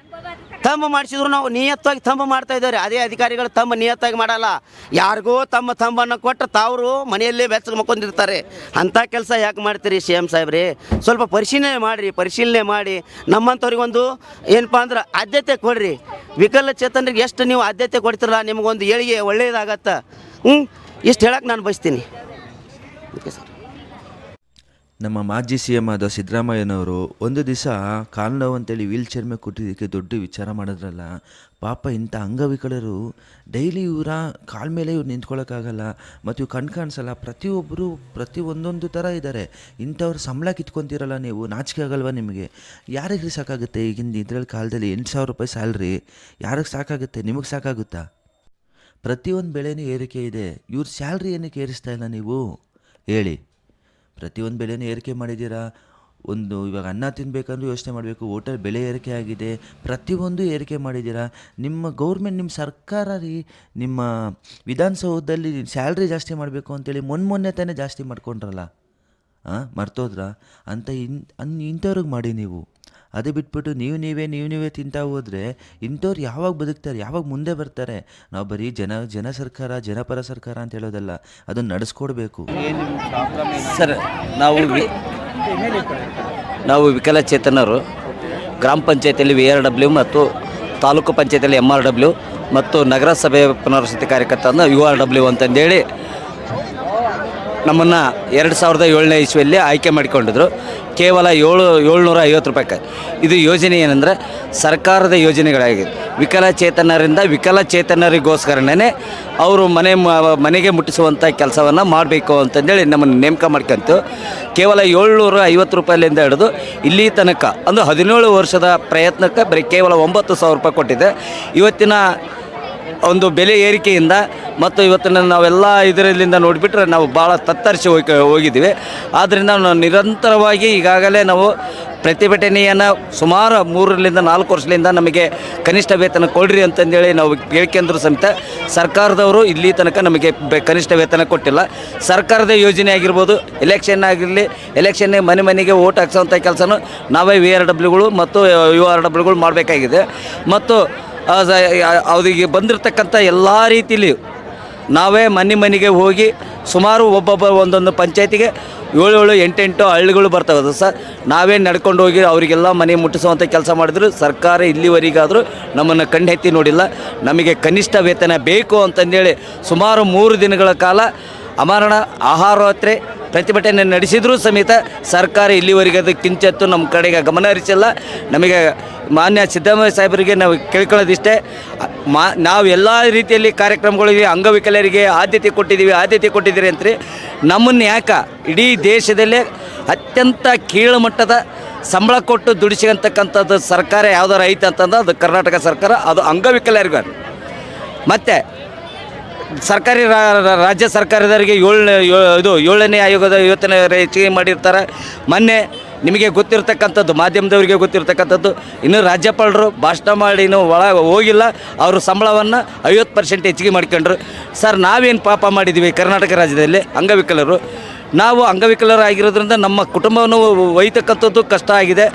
[SPEAKER 4] ತಂಬ ಮಾಡಿಸಿದ್ರು ನಾವು ನಿಯತ್ತಾಗಿ ತಂಬ ಮಾಡ್ತಾ ಇದ್ದಾರೆ. ಅದೇ ಅಧಿಕಾರಿಗಳು ತಂಬ ನಿಯತ್ತಾಗಿ ಮಾಡಲ್ಲ, ಯಾರಿಗೋ ತಮ್ಮ ತಂಬನ್ನು ಕೊಟ್ಟು ತಾವರು ಮನೆಯಲ್ಲೇ ಬೆಚ್ಚಗೆ ಮಕ್ಕೊಂಡಿರ್ತಾರೆ. ಅಂಥ ಕೆಲಸ ಯಾಕೆ ಮಾಡ್ತೀರಿ ಸಿ ಎಮ್ ಸಾಹೇಬ್ರಿ? ಸ್ವಲ್ಪ ಪರಿಶೀಲನೆ ಮಾಡಿ ನಮ್ಮಂಥವ್ರಿಗೊಂದು ಏನಪ್ಪ ಅಂದ್ರೆ ಆದ್ಯತೆ ಕೊಡ್ರಿ. ವಿಕಲಚೇತನರಿಗೆ ಎಷ್ಟು ನೀವು ಆದ್ಯತೆ ಕೊಡ್ತಿರಲ್ಲ, ನಿಮಗೊಂದು ಏಳಿಗೆ ಒಳ್ಳೆಯದಾಗತ್ತೆ. ಇಷ್ಟು ಹೇಳಕ್ಕೆ ನಾನು ಬಯಸ್ತೀನಿ. Okay sir.
[SPEAKER 5] ನಮ್ಮ ಮಾಜಿ ಸಿ ಎಮ್ ಆದ ಸಿದ್ದರಾಮಯ್ಯನವರು ಒಂದು ದಿವಸ ಕಾಲು ನೋವು ಅಂತೇಳಿ ವೀಲ್ ಚೇರ್ ಮೇಲೆ ಕೊಟ್ಟಿದ್ದಕ್ಕೆ ದೊಡ್ಡ ವಿಚಾರ ಮಾಡಿದ್ರಲ್ಲ. ಪಾಪ ಇಂಥ ಅಂಗವಿಕಲರು ಡೈಲಿ ಇವರ ಕಾಲ ಮೇಲೆ ಇವ್ರು ನಿಂತ್ಕೊಳ್ಳೋಕ್ಕಾಗಲ್ಲ, ಮತ್ತು ಇವು ಕಾಣಿಸಲ್ಲ. ಪ್ರತಿಯೊಬ್ಬರು ಒಂದೊಂದು ಥರ ಇದ್ದಾರೆ. ಇಂಥವ್ರು ಸಂಬಳ ಕಿತ್ಕೊತೀರಲ್ಲ ನೀವು, ನಾಚಿಕೆ ಆಗಲ್ವ ನಿಮಗೆ? ಯಾರಿಗೆ ಸಾಕಾಗುತ್ತೆ? ಈಗಿನ ಇದರಲ್ಲಿ ಕಾಲದಲ್ಲಿ 8,000 ರೂಪಾಯಿ ಸ್ಯಾಲ್ರಿ ಯಾರಿಗೆ ಸಾಕಾಗುತ್ತೆ? ನಿಮಗೆ ಸಾಕಾಗುತ್ತಾ? ಪ್ರತಿಯೊಂದು ಬೆಳೆನೂ ಏರಿಕೆ ಇದೆ, ಇವ್ರ ಸ್ಯಾಲ್ರಿ ಏನಕ್ಕೆ ಏರಿಸ್ತಾ ಇಲ್ಲ ನೀವು ಹೇಳಿ? ಪ್ರತಿಯೊಂದು ಬೆಲೆನೂ ಏರಿಕೆ ಮಾಡಿದ್ದೀರಾ. ಇವಾಗ ಅನ್ನ ತಿನ್ನಬೇಕಂದ್ರೂ ಯೋಚನೆ ಮಾಡಬೇಕು, ಹೋಟೆಲ್ ಬೆಲೆ ಏರಿಕೆ ಆಗಿದೆ, ಪ್ರತಿಯೊಂದು ಏರಿಕೆ ಮಾಡಿದ್ದೀರಾ. ನಿಮ್ಮ ಗೌರ್ಮೆಂಟ್, ನಿಮ್ಮ ಸರ್ಕಾರ ನಿಮ್ಮ ವಿಧಾನಸೌಧದಲ್ಲಿ ಸ್ಯಾಲ್ರಿ ಜಾಸ್ತಿ ಮಾಡಬೇಕು ಅಂತೇಳಿ ಮೊನ್ನೆ ತಾನೇ ಜಾಸ್ತಿ ಮಾಡ್ಕೊಂಡ್ರಲ್ಲ, ಮರ್ತೋದ್ರ ಅಂತ ಇಂಥವ್ರಿಗೆ ಮಾಡಿ ನೀವು. ಅದೇ ಬಿಟ್ಬಿಟ್ಟು ನೀವೇ ತಿಂತಾ ಹೋದರೆ ಇಂಥವ್ರು ಯಾವಾಗ ಬದುಕ್ತಾರೆ, ಯಾವಾಗ ಮುಂದೆ ಬರ್ತಾರೆ? ನಾವು ಬರೀ ಜನ ಸರ್ಕಾರ, ಜನಪರ ಸರ್ಕಾರ ಅಂತ ಹೇಳೋದಲ್ಲ, ಅದನ್ನು ನಡೆಸ್ಕೊಡ್ಬೇಕು.
[SPEAKER 4] ಸರ್, ನಾವು ವಿಕಲಚೇತನರು ಗ್ರಾಮ ಪಂಚಾಯತಿಯಲ್ಲಿ VRW ಮತ್ತು ತಾಲೂಕು ಪಂಚಾಯತಿಯಲ್ಲಿ MRW ಮತ್ತು ನಗರಸಭೆ ಪುನರ್ವಸತಿ ಕಾರ್ಯಕರ್ತರನ್ನು URW ಅಂತಂದೇಳಿ ನಮ್ಮನ್ನು 2007ನೇ ಇಸ್ವಿಯಲ್ಲಿ ಆಯ್ಕೆ ಮಾಡಿಕೊಂಡಿದ್ರು. ಕೇವಲ 750 ರೂಪಾಯಿ. ಇದು ಯೋಜನೆ ಏನಂದರೆ ಸರ್ಕಾರದ ಯೋಜನೆಗಳಾಗಿದೆ. ವಿಕಲಚೇತನರಿಗೋಸ್ಕರನೇ ಅವರು ಮನೆಗೆ ಮುಟ್ಟಿಸುವಂಥ ಕೆಲಸವನ್ನು ಮಾಡಬೇಕು ಅಂತಂದೇಳಿ ನಮ್ಮನ್ನು ನೇಮಕ ಮಾಡ್ಕೊಂತು. ಕೇವಲ 750 ರೂಪಾಯಿಲಿಂದ ಹಿಡಿದು ಇಲ್ಲಿ ತನಕ ಅಂದರೆ 17 ವರ್ಷದ ಪ್ರಯತ್ನಕ್ಕೆ ಬರೀ ಕೇವಲ 9,000 ರೂಪಾಯಿ ಕೊಟ್ಟಿದೆ. ಇವತ್ತಿನ ಒಂದು ಬೆಲೆ ಏರಿಕೆಯಿಂದ ಮತ್ತು ಇವತ್ತಿನ ನಾವೆಲ್ಲ ಇದರಲ್ಲಿಂದ ನೋಡಿಬಿಟ್ರೆ ನಾವು ಭಾಳ ತತ್ತರಿಸಿ ಹೋಗಿದ್ದೀವಿ. ಆದ್ದರಿಂದ ನಾವು ನಿರಂತರವಾಗಿ ಈಗಾಗಲೇ ನಾವು
[SPEAKER 6] ಪ್ರತಿಭಟನೆಯನ್ನು ಸುಮಾರು 3-4 ವರ್ಷದಿಂದ ನಮಗೆ ಕನಿಷ್ಠ ವೇತನ ಕೊಡ್ರಿ ಅಂತಂದೇಳಿ ನಾವು ಕೇಳ್ಕೊಂಡ್ರು ಸಮೇತ ಸರ್ಕಾರದವರು ಇಲ್ಲಿ ತನಕ ನಮಗೆ ಕನಿಷ್ಠ ವೇತನ ಕೊಟ್ಟಿಲ್ಲ. ಸರ್ಕಾರದ ಯೋಜನೆ ಆಗಿರ್ಬೋದು, ಎಲೆಕ್ಷನ್ ಆಗಿರಲಿ, ಎಲೆಕ್ಷನ್ಗೆ ಮನೆಗೆ ಓಟ್ ಹಾಕ್ಸೋವಂಥ ಕೆಲಸನೂ ನಾವೇ VRWಗಳು ಮತ್ತು URWಗಳು ಮಾಡಬೇಕಾಗಿದೆ. ಮತ್ತು ಅವರಿಗೆ ಬಂದಿರತಕ್ಕಂಥ ಎಲ್ಲ ರೀತಿಯಲ್ಲಿ ನಾವೇ ಮನೆಗೆ ಹೋಗಿ ಸುಮಾರು ಒಬ್ಬೊಬ್ಬ ಒಂದೊಂದು ಪಂಚಾಯತಿಗೆ 7-8 ಹಳ್ಳಿಗಳು ಬರ್ತವೆ ಸರ್. ನಾವೇ ನಡ್ಕೊಂಡು ಹೋಗಿ ಅವರಿಗೆಲ್ಲ ಮನೆ ಮುಟ್ಟಿಸುವಂಥ ಕೆಲಸ ಮಾಡಿದ್ರು. ಸರ್ಕಾರ ಇಲ್ಲಿವರೆಗಾದರೂ ನಮ್ಮನ್ನು ಕಣ್ಣೆತ್ತಿ ನೋಡಿಲ್ಲ. ನಮಗೆ ಕನಿಷ್ಠ ವೇತನ ಬೇಕು ಅಂತಂದೇಳಿ ಸುಮಾರು 3 ದಿನಗಳ ಕಾಲ ಅಮರಣ ಆಹಾರಯಾತ್ರೆ ಪ್ರತಿಭಟನೆ ನಡೆಸಿದರೂ ಸಮೇತ ಸರ್ಕಾರ ಇಲ್ಲಿವರೆಗೆ ಅದು ಕಿಂಚತ್ತು ನಮ್ಮ ಕಡೆಗೆ ಗಮನ ಹರಿಸಿಲ್ಲ. ನಮಗೆ ಮಾನ್ಯ ಸಿದ್ದರಾಮಯ್ಯ ಸಾಹೇಬರಿಗೆ ನಾವು ಕೇಳ್ಕೊಳ್ಳೋದಿಷ್ಟೇ, ನಾವು ಎಲ್ಲ ರೀತಿಯಲ್ಲಿ ಕಾರ್ಯಕ್ರಮಗಳಿಗೆ ಅಂಗವಿಕಲರಿಗೆ ಆದ್ಯತೆ ಕೊಟ್ಟಿದ್ದೀರಿ ಅಂತ್ರಿ. ನಮ್ಮನ್ನು ಯಾಕೆ ಇಡೀ ದೇಶದಲ್ಲೇ ಅತ್ಯಂತ ಕೀಳುಮಟ್ಟದ ಸಂಬಳ ಕೊಟ್ಟು ದುಡಿಸಿರ್ತಕ್ಕಂಥದ್ದು ಸರ್ಕಾರ ಯಾವ್ದಾರು ಐತೆ ಅಂತಂದ್ರೆ ಅದು ಕರ್ನಾಟಕ ಸರ್ಕಾರ, ಅದು ಅಂಗವಿಕಲರಿಗೆ. ಮತ್ತು ಸರ್ಕಾರಿ ರಾಜ್ಯ ಸರ್ಕಾರದವರಿಗೆ 7ನೇ ಆಯೋಗದ ವೇತನ ಹೆಚ್ಚಿಗೆ ಮಾಡಿರ್ತಾರೆ. ಮೊನ್ನೆ ನಿಮಗೆ ಗೊತ್ತಿರ್ತಕ್ಕಂಥದ್ದು, ಮಾಧ್ಯಮದವರಿಗೆ ಗೊತ್ತಿರ್ತಕ್ಕಂಥದ್ದು, ಇನ್ನು ರಾಜ್ಯಪಾಲರು ಭಾಷಣ ಮಾಡಿ ಇನ್ನೂ ಹೋಗಿಲ್ಲ, ಅವರು ಸಂಬಳವನ್ನು 50% ಹೆಚ್ಚಿಗೆ ಮಾಡ್ಕೊಂಡ್ರು. ಸರ್, ನಾವೇನು ಪಾಪ ಮಾಡಿದ್ದೀವಿ ಕರ್ನಾಟಕ ರಾಜ್ಯದಲ್ಲಿ ಅಂಗವಿಕಲರು? ನಾವು ಅಂಗವಿಕಲರಾಗಿರೋದ್ರಿಂದ ನಮ್ಮ ಕುಟುಂಬವನ್ನು ಒಯ್ತಕ್ಕಂಥದ್ದು ಕಷ್ಟ ಆಗಿದೆ.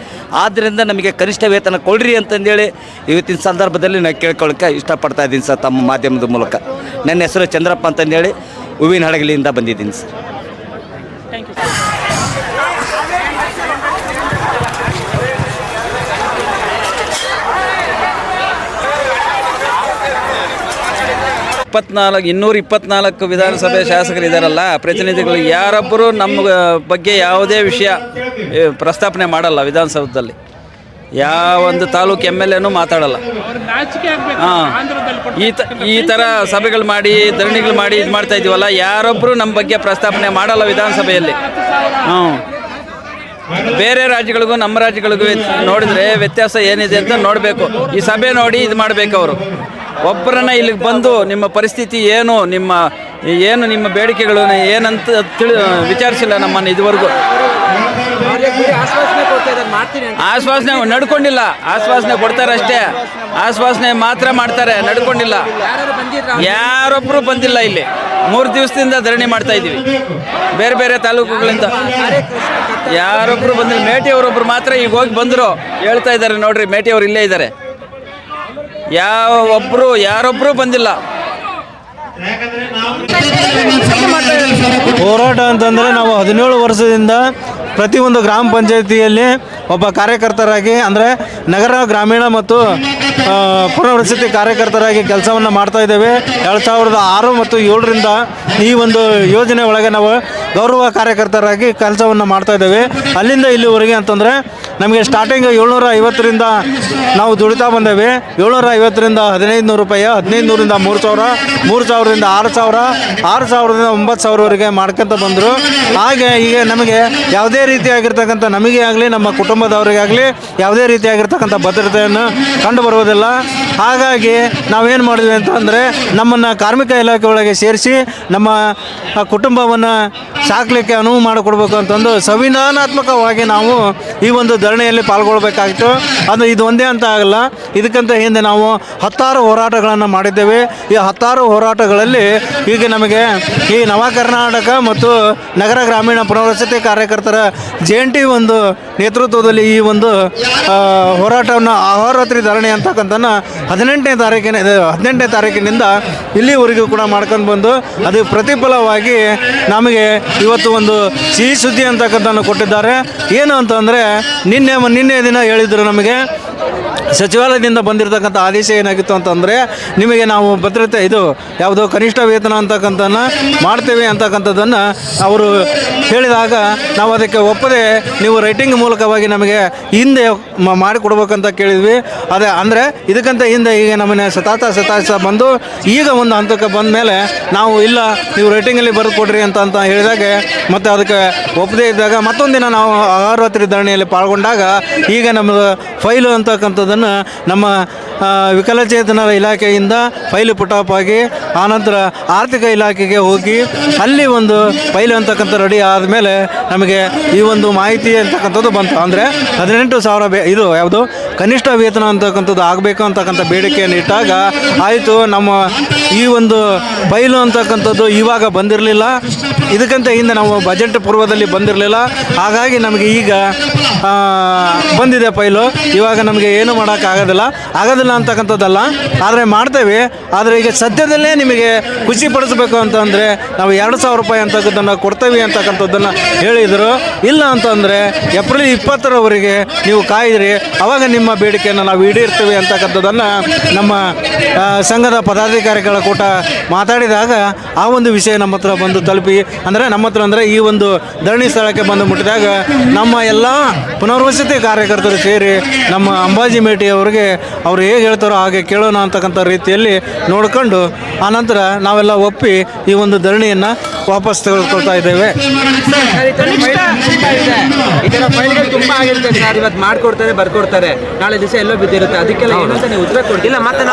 [SPEAKER 6] ಆದ್ದರಿಂದ ನಮಗೆ ಕನಿಷ್ಠ ವೇತನ ಕೊಡ್ರಿ ಅಂತಂದೇಳಿ ಇವತ್ತಿನ ಸಂದರ್ಭದಲ್ಲಿ ನಾನು ಕೇಳ್ಕೊಳ್ಳೋಕ್ಕೆ ಇಷ್ಟಪಡ್ತಾ ಇದ್ದೀನಿ ಸರ್, ತಮ್ಮ ಮಾಧ್ಯಮದ ಮೂಲಕ. ನನ್ನ ಹೆಸರು ಚಂದ್ರಪ್ಪ ಅಂತಂದೇಳಿ ಹೂವಿನ ಹಡಗಲಿಯಿಂದ ಬಂದಿದ್ದೀನಿ ಸರ್.
[SPEAKER 3] Thank you.
[SPEAKER 7] 224 ವಿಧಾನಸಭೆ ಶಾಸಕರಿದ್ದಾರಲ್ಲ, ಪ್ರತಿನಿಧಿಗಳು, ಯಾರೊಬ್ಬರು ನಮ್ಮ ಬಗ್ಗೆ ಯಾವುದೇ ವಿಷಯ ಪ್ರಸ್ತಾಪನೆ ಮಾಡಲ್ಲ ವಿಧಾನಸೌಧದಲ್ಲಿ. ಯಾವೊಂದು ತಾಲೂಕು MLAನೂ ಮಾತಾಡಲ್ಲ. ಈ ಥರ ಸಭೆಗಳು ಮಾಡಿ, ಧರಣಿಗಳು ಮಾಡಿ ಇದು ಮಾಡ್ತಾ ಇದ್ದೀವಲ್ಲ, ಯಾರೊಬ್ಬರು ನಮ್ಮ ಬಗ್ಗೆ ಪ್ರಸ್ತಾಪನೆ ಮಾಡಲ್ಲ ವಿಧಾನಸಭೆಯಲ್ಲಿ. ಬೇರೆ ರಾಜ್ಯಗಳಿಗೂ ನಮ್ಮ ರಾಜ್ಯಗಳಿಗೂ ನೋಡಿದರೆ ವ್ಯತ್ಯಾಸ ಏನಿದೆ ಅಂತ ನೋಡಬೇಕು. ಈ ಸಭೆ ನೋಡಿ ಇದು ಮಾಡಬೇಕು. ಅವರು ಒಬ್ಬರನ್ನ ಇಲ್ಲಿಗೆ ಬಂದು ನಿಮ್ಮ ಪರಿಸ್ಥಿತಿ ಏನು, ನಿಮ್ಮ ಬೇಡಿಕೆಗಳು ಏನಂತ ವಿಚಾರಿಸಿಲ್ಲ ನಮ್ಮನ್ನು ಇದುವರೆಗೂ. ಆಶ್ವಾಸನೆ ನಡ್ಕೊಂಡಿಲ್ಲ. ಆಶ್ವಾಸನೆ ಕೊಡ್ತಾರೆ ಅಷ್ಟೇ, ಆಶ್ವಾಸನೆ ಮಾತ್ರ ಮಾಡ್ತಾರೆ, ನಡ್ಕೊಂಡಿಲ್ಲ. ಯಾರೊಬ್ಬರು ಬಂದಿಲ್ಲ. ಇಲ್ಲಿ 3 ದಿವಸದಿಂದ ಧರಣಿ ಮಾಡ್ತಾ ಇದ್ದೀವಿ ಬೇರೆ ಬೇರೆ ತಾಲೂಕುಗಳಿಂದ. ಯಾರೊಬ್ಬರು ಬಂದಿಲ್ಲ. ಮೇಟಿಯವರೊಬ್ಬರು ಮಾತ್ರ ಈಗ ಹೋಗಿ ಬಂದರು, ಹೇಳ್ತಾ ಇದ್ದಾರೆ ನೋಡ್ರಿ, ಮೇಟಿಯವರು ಇಲ್ಲೇ ಇದ್ದಾರೆ. ಯಾರೊಬ್ಬರು ಬಂದಿಲ್ಲ.
[SPEAKER 8] ಹೋರಾಟ ಅಂತಂದರೆ ನಾವು 17 ವರ್ಷದಿಂದ ಪ್ರತಿಯೊಂದು ಗ್ರಾಮ ಪಂಚಾಯಿತಿಯಲ್ಲಿ ಒಬ್ಬ ಕಾರ್ಯಕರ್ತರಾಗಿ, ಅಂದರೆ ನಗರ, ಗ್ರಾಮೀಣ ಮತ್ತು ಪುನರ್ವಸತಿ ಕಾರ್ಯಕರ್ತರಾಗಿ ಕೆಲಸವನ್ನು ಮಾಡ್ತಾ ಇದ್ದೇವೆ. 2006 ಮತ್ತು 2007ರಿಂದ ಈ ಒಂದು ಯೋಜನೆ ಒಳಗೆ ನಾವು ಗೌರವ ಕಾರ್ಯಕರ್ತರಾಗಿ ಕೆಲಸವನ್ನು ಮಾಡ್ತಾ ಇದ್ದೇವೆ. ಅಲ್ಲಿಂದ ಇಲ್ಲಿವರೆಗೆ ಅಂತಂದರೆ ನಮಗೆ ಸ್ಟಾರ್ಟಿಂಗ್ 750ರಿಂದ ನಾವು ದುಡಿತಾ ಬಂದೇವೆ. 750ರಿಂದ 1500 ರೂಪಾಯಿ, 1500ರಿಂದ 3000, 3000ರಿಂದ 6000, 6000ದಿಂದ 9000ವರೆಗೆ ಮಾಡ್ಕೊತ ಬಂದರು. ಹಾಗೆ ಈಗ ನಮಗೆ ಯಾವುದೇ ರೀತಿಯಾಗಿರ್ತಕ್ಕಂಥ, ನಮಗೆ ಆಗಲಿ ನಮ್ಮ ಕುಟುಂಬದವರಿಗಾಗಲಿ ಯಾವುದೇ ರೀತಿಯಾಗಿರ್ತಕ್ಕಂಥ ಭದ್ರತೆಯನ್ನು ಕಂಡು ಬರುವುದಿಲ್ಲ. ಹಾಗಾಗಿ ನಾವೇನು ಮಾಡಿದ್ವಿ ಅಂತಂದರೆ, ನಮ್ಮನ್ನು ಕಾರ್ಮಿಕ ಇಲಾಖೆ ಒಳಗೆ ಸೇರಿಸಿ ನಮ್ಮ ಕುಟುಂಬವನ್ನು ಸಾಕಲಿಕ್ಕೆ ಅನುವು ಮಾಡಿಕೊಡ್ಬೇಕು ಅಂತಂದು ಸಂವಿಧಾನಾತ್ಮಕವಾಗಿ ನಾವು ಈ ಒಂದು ಧರಣಿಯಲ್ಲಿ ಪಾಲ್ಗೊಳ್ಬೇಕಾಗಿತ್ತು. ಅದು ಇದು ಒಂದೇ ಅಂತ ಆಗಲ್ಲ, ಇದಕ್ಕಿಂತ ಹಿಂದೆ ನಾವು 10 ಹೋರಾಟಗಳನ್ನು ಮಾಡಿದ್ದೇವೆ. ಈ 10 ಹೋರಾಟಗಳಲ್ಲಿ ಈಗ ನಮಗೆ ಈ ನವ ಕರ್ನಾಟಕ ಮತ್ತು ನಗರ ಗ್ರಾಮೀಣ ಪುನರ್ವಸತಿ ಕಾರ್ಯಕರ್ತರ ಜಂಟಿ ಒಂದು ನೇತೃತ್ವದಲ್ಲಿ ಈ ಒಂದು ಹೋರಾಟವನ್ನು ಅಹೋರಾತ್ರಿ ಧರಣಿ ಅಂತಕ್ಕಂಥ 18ನೇ ತಾರೀಕಿನಿಂದ ಇಲ್ಲಿವರೆಗೂ ಕೂಡ ಮಾಡ್ಕೊಂಡು ಬಂದು, ಅದು ಪ್ರತಿಫಲವಾಗಿ ನಮಗೆ ಇವತ್ತು ಒಂದು ಸಿಹಿ ಸುದ್ದಿ ಅಂತಕ್ಕಂಥನ್ನು ಕೊಟ್ಟಿದ್ದಾರೆ. ಏನು ಅಂತಂದರೆ, ನಿನ್ನೆ ದಿನ ಹೇಳಿದರು ನಮಗೆ ಸಚಿವಾಲಯದಿಂದ ಬಂದಿರತಕ್ಕಂಥ ಆದೇಶ ಏನಾಗಿತ್ತು ಅಂತಂದರೆ, ನಿಮಗೆ ನಾವು ಭದ್ರತೆ ಇದು ಯಾವುದೋ ಕನಿಷ್ಠ ವೇತನ ಅಂತಕ್ಕಂಥನ್ನು ಮಾಡ್ತೇವೆ ಅಂತಕ್ಕಂಥದ್ದನ್ನು ಅವರು ಹೇಳಿದಾಗ ನಾವು ಅದಕ್ಕೆ ಒಪ್ಪದೆ, ನೀವು ರೈಟಿಂಗ್ ಮೂಲಕವಾಗಿ ನಮಗೆ ಹಿಂದೆ ಮಾಡಿಕೊಡ್ಬೇಕಂತ ಕೇಳಿದ್ವಿ. ಅದೇ ಅಂದರೆ ಇದಕ್ಕಂತ ಹಿಂದೆ ಈಗ ನಮ್ಮನ್ನು ಸತಾಯಿಸ ಬಂದು ಈಗ ಒಂದು ಹಂತಕ್ಕೆ ಬಂದ ಮೇಲೆ ನಾವು ಇಲ್ಲ, ನೀವು ರೈಟಿಂಗಲ್ಲಿ ಬರೆದು ಕೊಡ್ರಿ ಅಂತ ಹೇಳಿದಾಗ ಮತ್ತು ಅದಕ್ಕೆ ಒಪ್ಪದೇ ಇದ್ದಾಗ ಮತ್ತೊಂದು ದಿನ ನಾವು ಅಹೋರಾತ್ರಿ ಧರಣಿಯಲ್ಲಿ ಪಾಲ್ಗೊಂಡಾಗ ಈಗ ನಮ್ಮದು ಫೈಲು ಅಂತಕ್ಕಂಥದ್ದು ಅಂತಕ್ಕಂಥದ್ದನ್ನು ನಮ್ಮ ವಿಕಲಚೇತನರ ಇಲಾಖೆಯಿಂದ ಫೈಲು ಪುಟಾಪ್ ಆಗಿ ಆನಂತರ ಆರ್ಥಿಕ ಇಲಾಖೆಗೆ ಹೋಗಿ ಅಲ್ಲಿ ಒಂದು ಫೈಲ್ ಅಂತಕ್ಕಂಥ ರೆಡಿ ಆದಮೇಲೆ ನಮಗೆ ಈ ಒಂದು ಮಾಹಿತಿ ಅಂತಕ್ಕಂಥದ್ದು ಬಂತು. ಅಂದರೆ 18,000 ಇದು ಯಾವುದು ಕನಿಷ್ಠ ವೇತನ ಅಂತಕ್ಕಂಥದ್ದು ಆಗಬೇಕು ಅಂತಕ್ಕಂಥ ಬೇಡಿಕೆಯನ್ನು ಇಟ್ಟಾಗ ಆಯಿತು, ನಮ್ಮ ಈ ಒಂದು ಫೈಲು ಅಂತಕ್ಕಂಥದ್ದು ಇವಾಗ ಬಂದಿರಲಿಲ್ಲ, ಇದಕ್ಕಂತ ಹಿಂದೆ ನಾವು ಬಜೆಟ್ ಪೂರ್ವದಲ್ಲಿ ಬಂದಿರಲಿಲ್ಲ. ಹಾಗಾಗಿ ನಮಗೆ ಈಗ ಬಂದಿದೆ ಫೈಲು. ಇವಾಗ ನಮಗೆ ಏನು ಮಾಡೋಕ್ಕಾಗೋದಿಲ್ಲ ಅಂತಕ್ಕಂಥದ್ದಲ್ಲ, ಆದರೆ ಮಾಡ್ತೇವೆ. ಆದರೆ ಈಗ ಸದ್ಯದಲ್ಲೇ ನಿಮಗೆ ಖುಷಿ ಪಡಿಸ್ಬೇಕು ಅಂತಂದರೆ ನಾವು 2,000 ರೂಪಾಯಿ ಅಂತಕ್ಕಂಥದ್ದನ್ನು ಕೊಡ್ತೇವೆ ಅಂತಕ್ಕಂಥದ್ದನ್ನು ಹೇಳಿದರು. ಇಲ್ಲ ಅಂತಂದರೆ ಏಪ್ರಿಲ್ 20ರವರೆಗೆ ನೀವು ಕಾಯಿರಿ, ಆವಾಗ ನಿಮ್ಮ ಬೇಡಿಕೆಯನ್ನು ನಾವು ಈಡೇರ್ತೇವೆ ಅಂತಕ್ಕಂಥದ್ದನ್ನು ನಮ್ಮ ಸಂಘದ ಪದಾಧಿಕಾರಿಗಳ ಕೂಟ ಮಾತಾಡಿದಾಗ ಆ ಒಂದು ವಿಷಯ ನಮ್ಮ ಹತ್ರ ಬಂದು ತಲುಪಿ, ಅಂದರೆ ನಮ್ಮ ಹತ್ರ ಅಂದರೆ ಈ ಒಂದು ಧರಣಿ ಸ್ಥಳಕ್ಕೆ ಬಂದು ಮುಟ್ಟಿದಾಗ ನಮ್ಮ ಎಲ್ಲ ಪುನರ್ವಸತಿ ಕಾರ್ಯಕರ್ತರು ಸೇರಿ ನಮ್ಮ ಅಂಬಾಜಿ ಮೇಟಿ ಅವರಿಗೆ ಅವರು ಹೇಗೆ ಹೇಳ್ತಾರೋ ಹಾಗೆ ಕೇಳೋಣ ಅಂತಕ್ಕಂಥ ರೀತಿಯಲ್ಲಿ ನೋಡಿಕೊಂಡು ಆನಂತರ ನಾವೆಲ್ಲ ಒಪ್ಪಿ ಈ ಒಂದು ಧರಣಿಯನ್ನು ವಾಪಸ್ ತೆಗೆದುಕೊಳ್ತಾ ಇದ್ದೇವೆ.
[SPEAKER 2] ಈ ಥರ ಫೈಲ್ಗಳು ತುಂಬ ಆಗಿರುತ್ತೆ ಸರ್. ಇವತ್ತು ಮಾಡ್ಕೊಡ್ತಾರೆ, ಬರ್ಕೊಡ್ತಾರೆ, ನಾಳೆ ದಿವಸ ಎಲ್ಲೋ ಬಿದ್ದಿರುತ್ತೆ. ಅದಕ್ಕೆಲ್ಲ ಏನಂತ ನೀವು ಉತ್ತರ ಕೊಡ್ತಿಲ್ಲ. ಮತ್ತೆ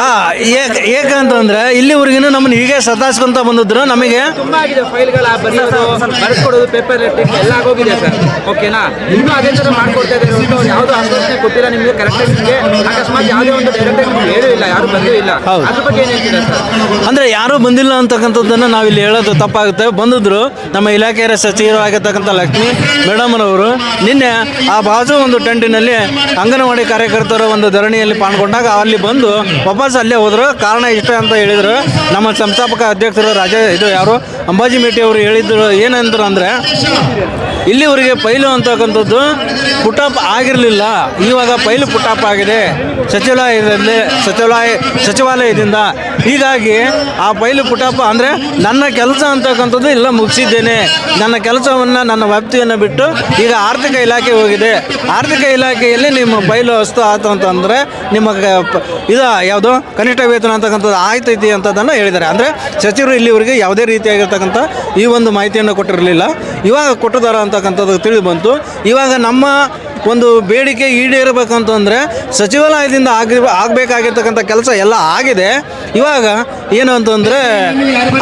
[SPEAKER 8] ಏಕಂತಂದ್ರೆ ಇಲ್ಲಿವರೆಗೂ ನಮ್ಮನ್ನು ಹೀಗೆ ಸತಾಯಿಸ್ಕೊಂತ ಬಂದಿದ್ರು. ನಮಗೆ
[SPEAKER 2] ತುಂಬ ಆಗಿದೆ ಫೈಲ್ಗಳ ಬರೆಯೋದು, ಬರ್ಕೊಡೋದು, ಪೇಪರ್ ಲೆಟ್ರಿಂಗ್ ಎಲ್ಲ ಆಗೋಗಿದೆ ಸರ್. ಓಕೆನಾ? ಇನ್ನೂ ಅದೇ ಥರ ಮಾಡ್ಕೊಡ್ತಾ ಇದ್ದಾರೆ. ಅವ್ರು ಯಾವುದೋ ಆಶ್ವಾಸನೆ ಕೊಟ್ಟಿಲ್ಲ ನಿಮಗೆ ಕರೆಕ್ಟಾಗಿ. ನಿಮಗೆ ಅಕಸ್ಮಾತ್ ಯಾವುದೇ ಒಂದು ಡೈರೆಕ್ಟಾಗಿ ನಿಮ್ಗೆ ಹೇಳೂ ಇಲ್ಲ, ಯಾರು ಬಂದೂ ಇಲ್ಲ. ಅದ್ರ ಬಗ್ಗೆ ಏನು ಹೇಳ್ತೀರಾ ಸರ್?
[SPEAKER 8] ಅಂದರೆ ಯಾರೂ ಬಂದಿಲ್ಲ ಅಂತಕ್ಕಂಥದ್ದನ್ನು ನಾವಿಲ್ಲಿ ಹೇಳೋದು ತಪ್ಪಾಗುತ್ತೆ. ಬಂದಿದ್ರು ನಮ್ಮ ಇಲಾಖೆಯ ಸಚಿವರಾಗಿರ್ತಕ್ಕಂಥ ಲಕ್ಷ್ಮೀ ಮೇಡಮ್ನವರು ನಿನ್ನೆ ಆ ಬಾಜು ಒಂದು ಟೆಂಟಿನಲ್ಲಿ ಅಂಗನವಾಡಿ ಕಾರ್ಯಕರ್ತರ ಒಂದು ಧರಣಿಯಲ್ಲಿ ಪಾಲ್ಗೊಂಡಾಗ ಅಲ್ಲಿ ಬಂದು ವಾಪಸ್ ಅಲ್ಲೇ ಹೋದರು. ಕಾರಣ ಇಷ್ಟ ಅಂತ ಹೇಳಿದರು. ನಮ್ಮ ಸಂಸ್ಥಾಪಕ ಅಧ್ಯಕ್ಷರು ಅಂಬಾಜಿ ಮೇಟಿ ಅವರು ಹೇಳಿದ್ರು ಏನಂದ್ರು ಅಂದರೆ ಇಲ್ಲಿವರೆಗೆ ಫೈಲು ಅಂತಕ್ಕಂಥದ್ದು ಪುಟಾಪ್ ಆಗಿರಲಿಲ್ಲ, ಇವಾಗ ಫೈಲು ಪುಟಾಪ್ ಆಗಿದೆ ಸಚಿವಾಲಯದಿಂದ. ಹೀಗಾಗಿ ಆ ಫೈಲು ಪುಟಾಪ್ ಅಂದರೆ ನನ್ನ ಕೆಲಸ ಅಂತಕ್ಕಂಥದ್ದು ಎಲ್ಲ ಮುಗಿಸಿದ್ದೇನೆ. ನನ್ನ ಕೆಲಸವನ್ನು ನನ್ನ ವ್ಯಾಪ್ತಿಯನ್ನು ಬಿಟ್ಟು ಈಗ ಆರ್ಥಿಕ ಇಲಾಖೆ ಹೋಗಿದೆ. ಆರ್ಥಿಕ ಇಲಾಖೆಯಲ್ಲಿ ನಿಮ್ಮ ಫೈಲು ವಸ್ತು ಆಯ್ತು ಅಂತಂದರೆ ನಿಮ್ಮ ಇದು ಯಾವುದು ಕನಿಷ್ಠ ವೇತನ ಅಂತಕ್ಕಂಥದ್ದು ಆಯ್ತೈತಿ ಅಂತದನ್ನು ಹೇಳಿದ್ದಾರೆ. ಅಂದರೆ ಸಚಿವರು ಇಲ್ಲಿವರೆಗೆ ಯಾವುದೇ ರೀತಿಯಾಗಿರ್ತಕ್ಕಂಥ ಈ ಒಂದು ಮಾಹಿತಿಯನ್ನು ಕೊಟ್ಟಿರಲಿಲ್ಲ. ಇವಾಗ ಕೊಟ್ಟಿದ್ದಾರೆ ಅಂತಕ್ಕಂಥದ್ದು ತಿಳಿದು ಬಂತು. ಇವಾಗ ನಮ್ಮ ಒಂದು ಬೇಡಿಕೆ ಈಡೇರಬೇಕಂತಂದರೆ ಸಚಿವಾಲಯದಿಂದ ಆಗಬೇಕಾಗಿರ್ತಕ್ಕಂಥ ಕೆಲಸ ಎಲ್ಲ ಆಗಿದೆ. ಇವಾಗ ಏನು ಅಂತಂದರೆ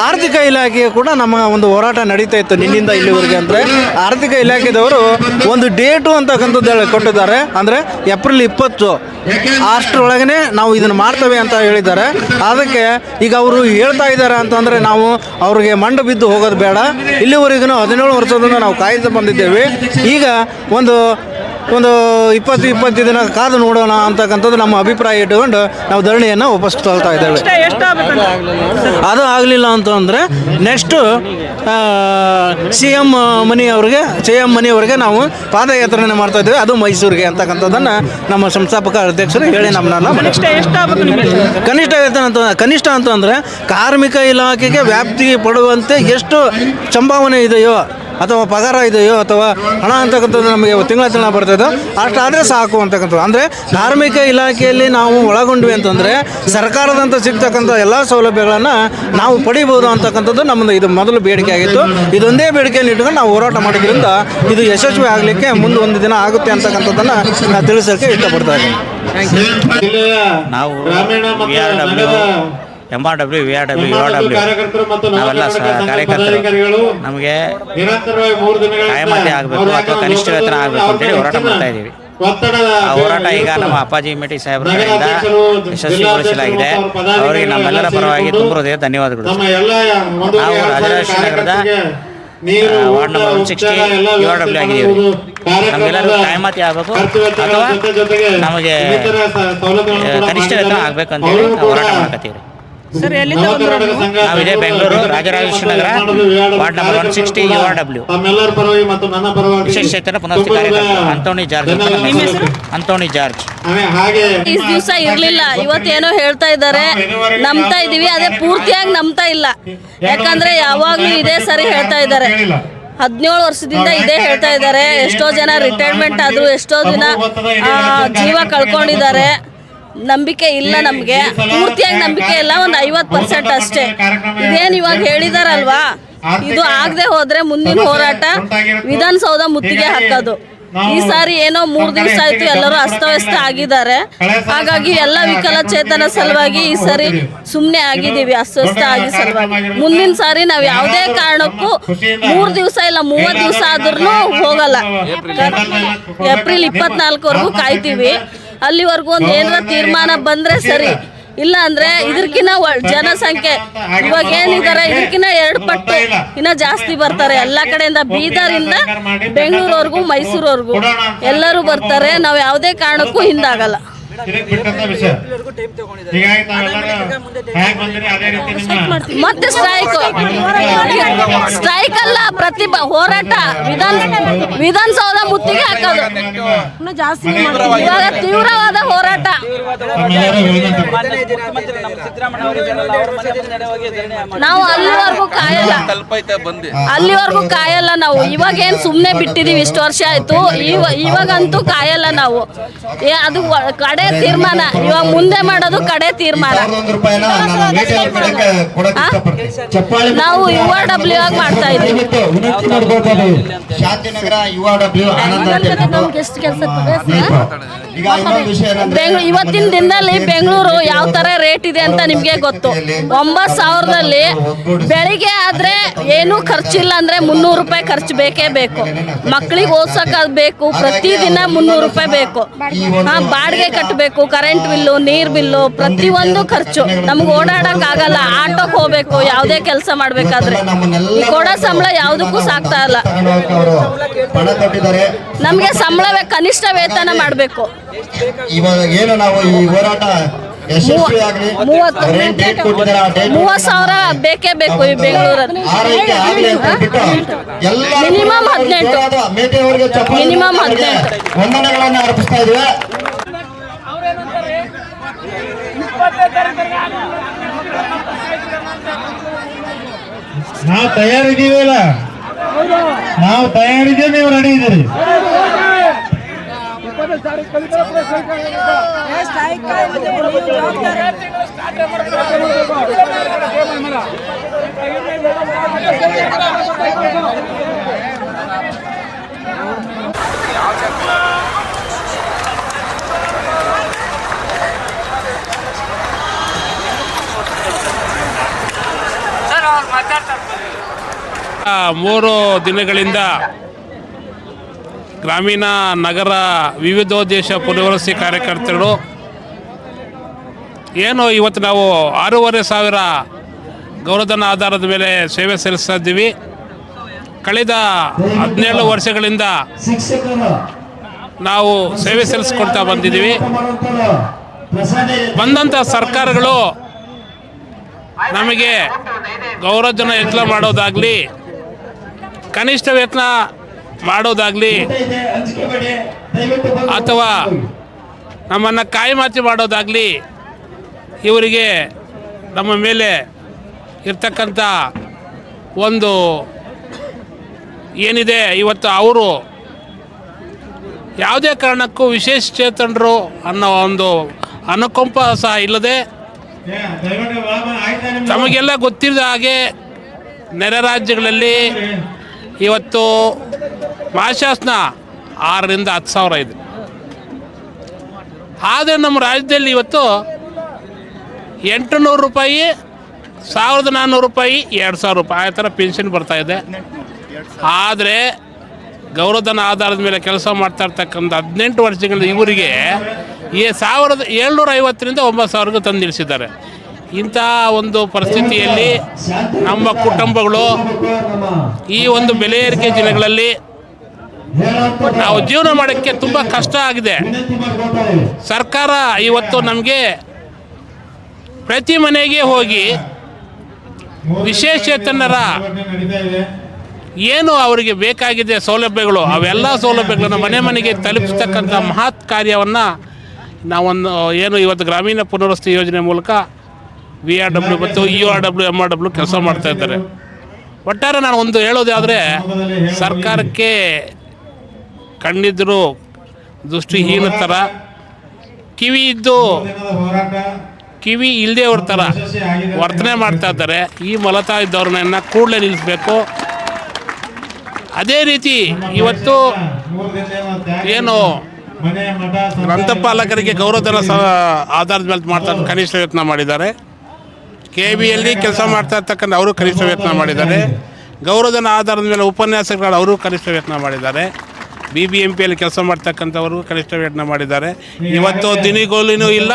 [SPEAKER 8] ಆರ್ಥಿಕ ಇಲಾಖೆ ಕೂಡ ನಮ್ಮ ಒಂದು ಹೋರಾಟ ನಡೀತಾ ಇತ್ತು ನಿನ್ನಿಂದ ಇಲ್ಲಿವರೆಗೆ. ಅಂದರೆ ಆರ್ಥಿಕ ಇಲಾಖೆದವರು ಒಂದು ಡೇಟು ಅಂತಕ್ಕಂಥದ್ದು ಕೊಟ್ಟಿದ್ದಾರೆ. ಅಂದರೆ ಏಪ್ರಿಲ್ 20 ಅಷ್ಟರೊಳಗನೆ ನಾವು ಇದನ್ನು ಮಾಡ್ತೇವೆ ಅಂತ ಹೇಳಿದ್ದಾರೆ. ಅದಕ್ಕೆ ಈಗ ಅವರು ಹೇಳ್ತಾ ಇದ್ದಾರೆ ಅಂತಂದರೆ ನಾವು ಅವ್ರಿಗೆ ಮಂಡು ಬಿದ್ದು ಹೋಗೋದು ಬೇಡ. ಇಲ್ಲಿವರೆಗೂ 17 ವರ್ಷದಿಂದ ನಾವು ಕಾಯ್ದು ಬಂದಿದ್ದೇವೆ. ಈಗ ಒಂದು 20-25 ದಿನ ಕಾದು ನೋಡೋಣ ಅಂತಕ್ಕಂಥದ್ದು ನಮ್ಮ ಅಭಿಪ್ರಾಯ ಇಟ್ಟುಕೊಂಡು ನಾವು ಧರಣಿಯನ್ನು ವಾಪಸ್ ತಗೊಳ್ತಾ ಇದ್ದೇವೆ. ಅದು ಆಗಲಿಲ್ಲ ಅಂತಂದರೆ ನೆಕ್ಸ್ಟು CM ಮನಿಯವರಿಗೆ ನಾವು ಪಾದಯಾತ್ರೆಯನ್ನು ಮಾಡ್ತಾ ಇದ್ದೇವೆ. ಅದು ಮೈಸೂರಿಗೆ ಅಂತಕ್ಕಂಥದ್ದನ್ನು ನಮ್ಮ ಸಂಸ್ಥಾಪಕ ಅಧ್ಯಕ್ಷರು ಹೇಳಿ ನಮ್ಮನ್ನ ಕನಿಷ್ಠ ಅಂತಂದರೆ ಕಾರ್ಮಿಕ ಇಲಾಖೆಗೆ ವ್ಯಾಪ್ತಿಗೆ ಪಡುವಂತೆ ಎಷ್ಟು ಸಂಭಾವನೆ ಇದೆಯೋ ಅಥವಾ ಪಗಾರ ಇದೆಯೋ ಅಥವಾ ಹಣ ಅಂತಕ್ಕಂಥದ್ದು ನಮಗೆ ತಿಂಗಳ ಬರ್ತದೋ ಅಷ್ಟಾದರೆ ಸಾಕು ಅಂತಕ್ಕಂಥದ್ದು. ಅಂದರೆ ಕಾರ್ಮಿಕ ಇಲಾಖೆಯಲ್ಲಿ ನಾವು ಒಳಗೊಂಡ್ವಿ ಅಂತಂದರೆ ಸರ್ಕಾರದಂತ ಸಿಗ್ತಕ್ಕಂಥ ಎಲ್ಲ ಸೌಲಭ್ಯಗಳನ್ನು ನಾವು ಪಡಿಬೋದು ಅಂತಕ್ಕಂಥದ್ದು ನಮ್ಮದು ಇದು ಮೊದಲು ಬೇಡಿಕೆ ಆಗಿತ್ತು. ಇದೊಂದೇ ಬೇಡಿಕೆಯನ್ನು ಇಟ್ಕೊಂಡು ನಾವು ಹೋರಾಟ ಮಾಡೋದ್ರಿಂದ ಇದು ಯಶಸ್ವಿ ಆಗಲಿಕ್ಕೆ ಮುಂದೆ ಒಂದು ದಿನ ಆಗುತ್ತೆ ಅಂತಕ್ಕಂಥದ್ದನ್ನು ನಾನು ತಿಳಿಸೋಕ್ಕೆ ಇಷ್ಟಪಡ್ತಾ ಇದ್ದೀನಿ.
[SPEAKER 3] ನಾವು MRW, VRW, URW ನಾವೆಲ್ಲ ಕಾರ್ಯಕರ್ತರು ನಮಗೆ ಕಾಯಮತೆ ಆಗಬೇಕು ಅಥವಾ ಕನಿಷ್ಠ ವೇತನ ಆಗಬೇಕು ಅಂತೇಳಿ ಹೋರಾಟ ಮಾಡ್ತಾ ಇದ್ದೀವಿ. ಆ ಹೋರಾಟ ಈಗ ನಮ್ಮ ಅಪ್ಪಾಜಿ ಮೇಟಿ ಸಾಹೇಬರ ಕಡೆಯಿಂದ ಯಶಸ್ವಿಗೊಳಿಸಲಾಗಿದೆ. ಅವರಿಗೆ ನಮ್ಮೆಲ್ಲರ ಪರವಾಗಿ ತುಂಬ ಹೃದಯ ಧನ್ಯವಾದಗಳು. ನಾವು ರಾಜರಾಜೇಶ್ವರಿ ನಗರದ ವಾರ್ಡ್ ನಂಬರ್ 160 URW ಆಗಿದ್ದೀವಿ. ನಮಗೆಲ್ಲರೂ ಕಾಯಮತಿ ಆಗಬೇಕು ಅಥವಾ ನಮಗೆ ಕನಿಷ್ಠ ವೇತನ ಆಗಬೇಕಂತೇಳಿ ನಾವು ಹೋರಾಟ ಮಾಡಕತ್ತೀವಿ. ನಾವಿದೆ Bengaluru Rajarajeshwari Nagar ward number 160 URW ವಿಶೇಷ ಚೇತನ ಪುನರ್ವಸತಿ ಕಾರ್ಯಕರ್ತ ಅಂತೋಣಿ ಜಾರ್ಜ್.
[SPEAKER 9] ಈ ದಿವಸ ಇರಲಿಲ್ಲ, ಇವತ್ತೇನೋ ಹೇಳ್ತಾ ಇದ್ದಾರೆ, ನಂಬ್ತಾ ಇದ್ದೀವಿ. ಅದೇ ಪೂರ್ತಿಯಾಗಿ ನಂಬ್ತಾ ಇಲ್ಲ. ಯಾಕಂದ್ರೆ ಯಾವಾಗಲೂ ಇದೇ ಸರಿ ಹೇಳ್ತಾ ಇದ್ದಾರೆ. 17 ವರ್ಷದಿಂದ ಇದೇ ಹೇಳ್ತಾ ಇದ್ದಾರೆ. ಎಷ್ಟೋ ಜನ ರಿಟೈರ್ಮೆಂಟ್ ಆದ್ರು, ಎಷ್ಟೋ ಜನ ಜೀವ ಕಳ್ಕೊಂಡಿದ್ದಾರೆ. ನಂಬಿಕೆ ಇಲ್ಲ, ನಮಗೆ ಪೂರ್ತಿಯಾಗಿ ನಂಬಿಕೆ ಇಲ್ಲ. ಒಂದು 50% ಅಷ್ಟೇ. ಇದೇನು ಇವಾಗ ಹೇಳಿದಾರಲ್ವಾ, ಇದು ಆಗದೆ ಹೋದ್ರೆ ಮುಂದಿನ ಹೋರಾಟ ವಿಧಾನಸೌಧ ಮುತ್ತಿಗೆ ಹಾಕೋದು. ಈ ಸಾರಿ ಏನೋ 3 ದಿವಸ ಆಯ್ತು ಎಲ್ಲರೂ ಅಸ್ತವ್ಯಸ್ತ ಆಗಿದ್ದಾರೆ. ಹಾಗಾಗಿ ಎಲ್ಲ ವಿಕಲಚೇತನ ಸಲುವಾಗಿ ಈ ಸಾರಿ ಸುಮ್ಮನೆ ಆಗಿದ್ದೀವಿ, ಅಸ್ವಸ್ಥ ಆಗಿ ಸಲುವಾಗಿ. ಮುಂದಿನ ಸಾರಿ ನಾವು ಯಾವುದೇ ಕಾರಣಕ್ಕೂ 3 ದಿವಸ ಇಲ್ಲ 30 ದಿವಸ ಆದ್ರೂ ಹೋಗಲ್ಲ. ಏಪ್ರಿಲ್ 24ವರೆಗೂ ಕಾಯ್ತೀವಿ. ಅಲ್ಲಿವರೆಗೂ ಒಂದು ಏನಾರ ತೀರ್ಮಾನ ಬಂದ್ರೆ ಸರಿ, ಇಲ್ಲ ಅಂದ್ರೆ ಇದಕ್ಕಿನ್ನ ಜನಸಂಖ್ಯೆ ಇವಾಗ ಏನಿದ್ದಾರೆ ಇದಕ್ಕಿನ್ನ 2 ಪಟ್ಟು ಇನ್ನ ಜಾಸ್ತಿ ಬರ್ತಾರೆ. ಎಲ್ಲ ಕಡೆಯಿಂದ ಬೀದರಿಂದ ಬೆಂಗಳೂರವರೆಗೂ ಮೈಸೂರವರೆಗೂ ಎಲ್ಲರೂ ಬರ್ತಾರೆ. ನಾವು ಯಾವುದೇ ಕಾರಣಕ್ಕೂ ಹಿಂದಾಗಲ್ಲ. ಮತ್ತೆ ಸ್ಟ್ರೈಕ್ ಅಲ್ಲ, ಹೋರಾಟ ವಿಧಾನಸೌಧ ಮುತ್ತಿಗೆ ಹಾಕೋದು ಇವಾಗ ತೀವ್ರವಾದ ಹೋರಾಟ. ನಾವು ಅಲ್ಲಿವರೆಗೂ ಕಾಯಲ್ಲ ನಾವು. ಇವಾಗೇನು ಸುಮ್ಮನೆ ಬಿಟ್ಟಿದೀವಿ, ಇಷ್ಟು ವರ್ಷ ಆಯ್ತು. ಇವಾಗಂತೂ ಕಾಯಲ್ಲ ನಾವು. ಅದು ಕಡೆ ತೀರ್ಮಾನ, ಇವಾಗ ಮುಂದೆ ಮಾಡೋದು ಕಡೆ ತೀರ್ಮಾನ. ನಾವು URW ಆಗಿ ಮಾಡ್ತಾ ಇದ್ದೀವಿ. ಇವತ್ತಿನ ದಿನದಲ್ಲಿ ಬೆಂಗಳೂರು ಯಾವ ತರ ರೇಟ್ ಇದೆ ಅಂತ ನಿಮ್ಗೆ ಗೊತ್ತು. 9,000ದಲ್ಲಿ ಬೆಳಿಗ್ಗೆ ಆದ್ರೆ ಏನು ಖರ್ಚಿಲ್ಲ ಅಂದ್ರೆ 300 ರೂಪಾಯಿ ಖರ್ಚು ಬೇಕೇ ಬೇಕು. ಮಕ್ಕಳಿಗೆ ಓದ್ಸಕ್ ಬೇಕು, ಪ್ರತಿದಿನ 300 ರೂಪಾಯಿ ಬೇಕು. ಬಾಡಿಗೆ ಕಟ್ಟಬೇಕು, ಕರೆಂಟ್ ಬಿಲ್ಲು, ನೀರ್ ಬಿಲ್ಲು, ಪ್ರತಿಯೊಂದು ಖರ್ಚು. ನಮ್ಗೆ ಓಡಾಡಕ್ ಆಗಲ್ಲ, ಆಟೋಕ್ ಹೋಗ್ಬೇಕು, ಯಾವುದೇ ಕೆಲಸ ಮಾಡ್ಬೇಕಾದ್ರೆ. ಈ ಕೊಡೋ ಸಂಬಳ ಯಾವುದಕ್ಕೂ ಸಾಕ್ತಾ ಇಲ್ಲ. ನಮ್ಗೆ ಸಂಬಳ ಕನಿಷ್ಠ ವೇತನ ಮಾಡ್ಬೇಕು.
[SPEAKER 10] ಇವಾಗ ಏನು ನಾವು ಈ ಹೋರಾಟ
[SPEAKER 9] 30,000 ಬೇಕೇ ಬೇಕು ಈ ಬೆಂಗಳೂರಲ್ಲಿ. ಮಿನಿಮಮ್ 18
[SPEAKER 10] ವಂದನೆಗಳನ್ನು ಅರ್ಪಿಸ್ತಾ ಇದ್ದೀವಿ.
[SPEAKER 8] ನಾವು ತಯಾರಿದ್ದೀವಲ್ಲ, ನಾವು ತಯಾರಿದ್ದೀವಿ, ನೀವು ರೆಡಿ ಇದ್ದೀರಿ.
[SPEAKER 11] ಮೂರು ದಿನಗಳಿಂದ ಗ್ರಾಮೀಣ ನಗರ ವಿವಿಧೋದ್ದೇಶ ಪುನರ್ವಸತಿ ಕಾರ್ಯಕರ್ತರು ಏನು ಇವತ್ತು ನಾವು 6,500 ಗೌರವಧನ ಆಧಾರದ ಮೇಲೆ ಸೇವೆ ಸಲ್ಲಿಸ್ತಾ ಇದ್ದೀವಿ. ಕಳೆದ 17 ವರ್ಷಗಳಿಂದ ನಾವು ಸೇವೆ ಸಲ್ಲಿಸ್ಕೊಳ್ತಾ ಬಂದಿದ್ದೀವಿ. ಬಂದಂಥ ಸರ್ಕಾರಗಳು ನಮಗೆ ಗೌರವಧನ ಹೆಚ್ಚಳ ಮಾಡೋದಾಗಲಿ, ಕನಿಷ್ಠ ವೇತನ ಮಾಡೋದಾಗಲಿ, ಅಥವಾ ನಮ್ಮನ್ನು ಕಾಯಿಮಾತಿ ಮಾಡೋದಾಗಲಿ, ಇವರಿಗೆ ನಮ್ಮ ಮೇಲೆ ಇರ್ತಕ್ಕಂಥ ಒಂದು ಏನಿದೆ ಇವತ್ತು ಅವರು ಯಾವುದೇ ಕಾರಣಕ್ಕೂ ವಿಶೇಷ ಚೇತನರು ಅನ್ನೋ ಒಂದು ಅನುಕಂಪ ಸಹ ಇಲ್ಲದೆ, ತಮಗೆಲ್ಲ ಗೊತ್ತಿದ್ದ ಹಾಗೆ ನೆರೆ ರಾಜ್ಯಗಳಲ್ಲಿ ಇವತ್ತು ಮಾಶಾಸನ 6,000 ರಿಂದ 10,000 ಇದೆ. ಆದರೆ ನಮ್ಮ ರಾಜ್ಯದಲ್ಲಿ ಇವತ್ತು 800 ರೂಪಾಯಿ, 1,400 ರೂಪಾಯಿ, 2,000 ರೂಪಾಯಿ ಆ ಥರ ಪೆನ್ಷನ್ ಬರ್ತಾಯಿದೆ. ಆದರೆ ಗೌರವಧನ ಆಧಾರದ ಮೇಲೆ ಕೆಲಸ ಮಾಡ್ತಾ ಇರ್ತಕ್ಕಂಥ 18 ವರ್ಷಗಳ ಇವರಿಗೆ 1,750 ರಿಂದ 9,000ಗೂ ತಂದು ನಿಲ್ಲಿಸಿದ್ದಾರೆ. ಇಂಥ ಒಂದು ಪರಿಸ್ಥಿತಿಯಲ್ಲಿ ನಮ್ಮ ಕುಟುಂಬಗಳು ಈ ಒಂದು ಬೆಲೆ ಏರಿಕೆ ದಿನಗಳಲ್ಲಿ ನಾವು ಜೀವನ ಮಾಡೋಕ್ಕೆ ತುಂಬ ಕಷ್ಟ ಆಗಿದೆ. ಸರ್ಕಾರ ಇವತ್ತು ನಮಗೆ ಪ್ರತಿ ಮನೆಗೆ ಹೋಗಿ ವಿಶೇಷಚೇತನರ ಏನು ಅವರಿಗೆ ಬೇಕಾಗಿದೆ ಸೌಲಭ್ಯಗಳು, ಅವೆಲ್ಲ ಸೌಲಭ್ಯಗಳನ್ನು ಮನೆ ಮನೆಗೆ ತಲುಪಿಸ್ತಕ್ಕಂಥ ಮಹತ್ ಕಾರ್ಯವನ್ನು ನಾವೊಂದು ಏನು ಇವತ್ತು ಗ್ರಾಮೀಣ ಪುನರ್ವಸತಿ ಯೋಜನೆ ಮೂಲಕ VRW ಮತ್ತು URW MRW ಕೆಲಸ ಮಾಡ್ತಾ ಇದ್ದಾರೆ. ಒಟ್ಟಾರೆ ನಾನು ಒಂದು ಹೇಳೋದಾದರೆ, ಸರ್ಕಾರಕ್ಕೆ ಕಣ್ಣಿದ್ದರೂ ದೃಷ್ಟಿಹೀನ ಥರ, ಕಿವಿ ಇದ್ದು ಕಿವಿ ಇಲ್ಲದೆ ಅವ್ರ ಥರ ವರ್ತನೆ ಮಾಡ್ತಾ ಇದ್ದಾರೆ. ಈ ಮಲತಾ ಇದ್ದವ್ರನ್ನ ಕೂಡಲೇ ನಿಲ್ಲಿಸಬೇಕು. ಅದೇ ರೀತಿ ಇವತ್ತು ಏನು ಗ್ರಂಥಪಾಲಕರಿಗೆ ಗೌರವಧನ ಆಧಾರದ ಮೇಲೆ ಮಾಡ್ತಾ ಕನಿಷ್ಠ ವೇತನ ಮಾಡಿದ್ದಾರೆ. KBಯಲ್ಲಿ ಕೆಲಸ ಮಾಡ್ತಾ ಇರ್ತಕ್ಕಂಥ ಅವರು ಕನಿಷ್ಠ ವೇತನ ಮಾಡಿದ್ದಾರೆ. ಗೌರವಧನ ಆಧಾರದ ಮೇಲೆ ಉಪನ್ಯಾಸಕರು ಅವರು ಕನಿಷ್ಠ ವೇತನ ಮಾಡಿದ್ದಾರೆ. BBMPಯಲ್ಲಿ ಕೆಲಸ ಮಾಡ್ತಕ್ಕಂಥವರು ಕನಿಷ್ಠ ವೇತನ ಮಾಡಿದ್ದಾರೆ. ಇವತ್ತು ದಿನಿಗೋಲಿನೂ ಇಲ್ಲ,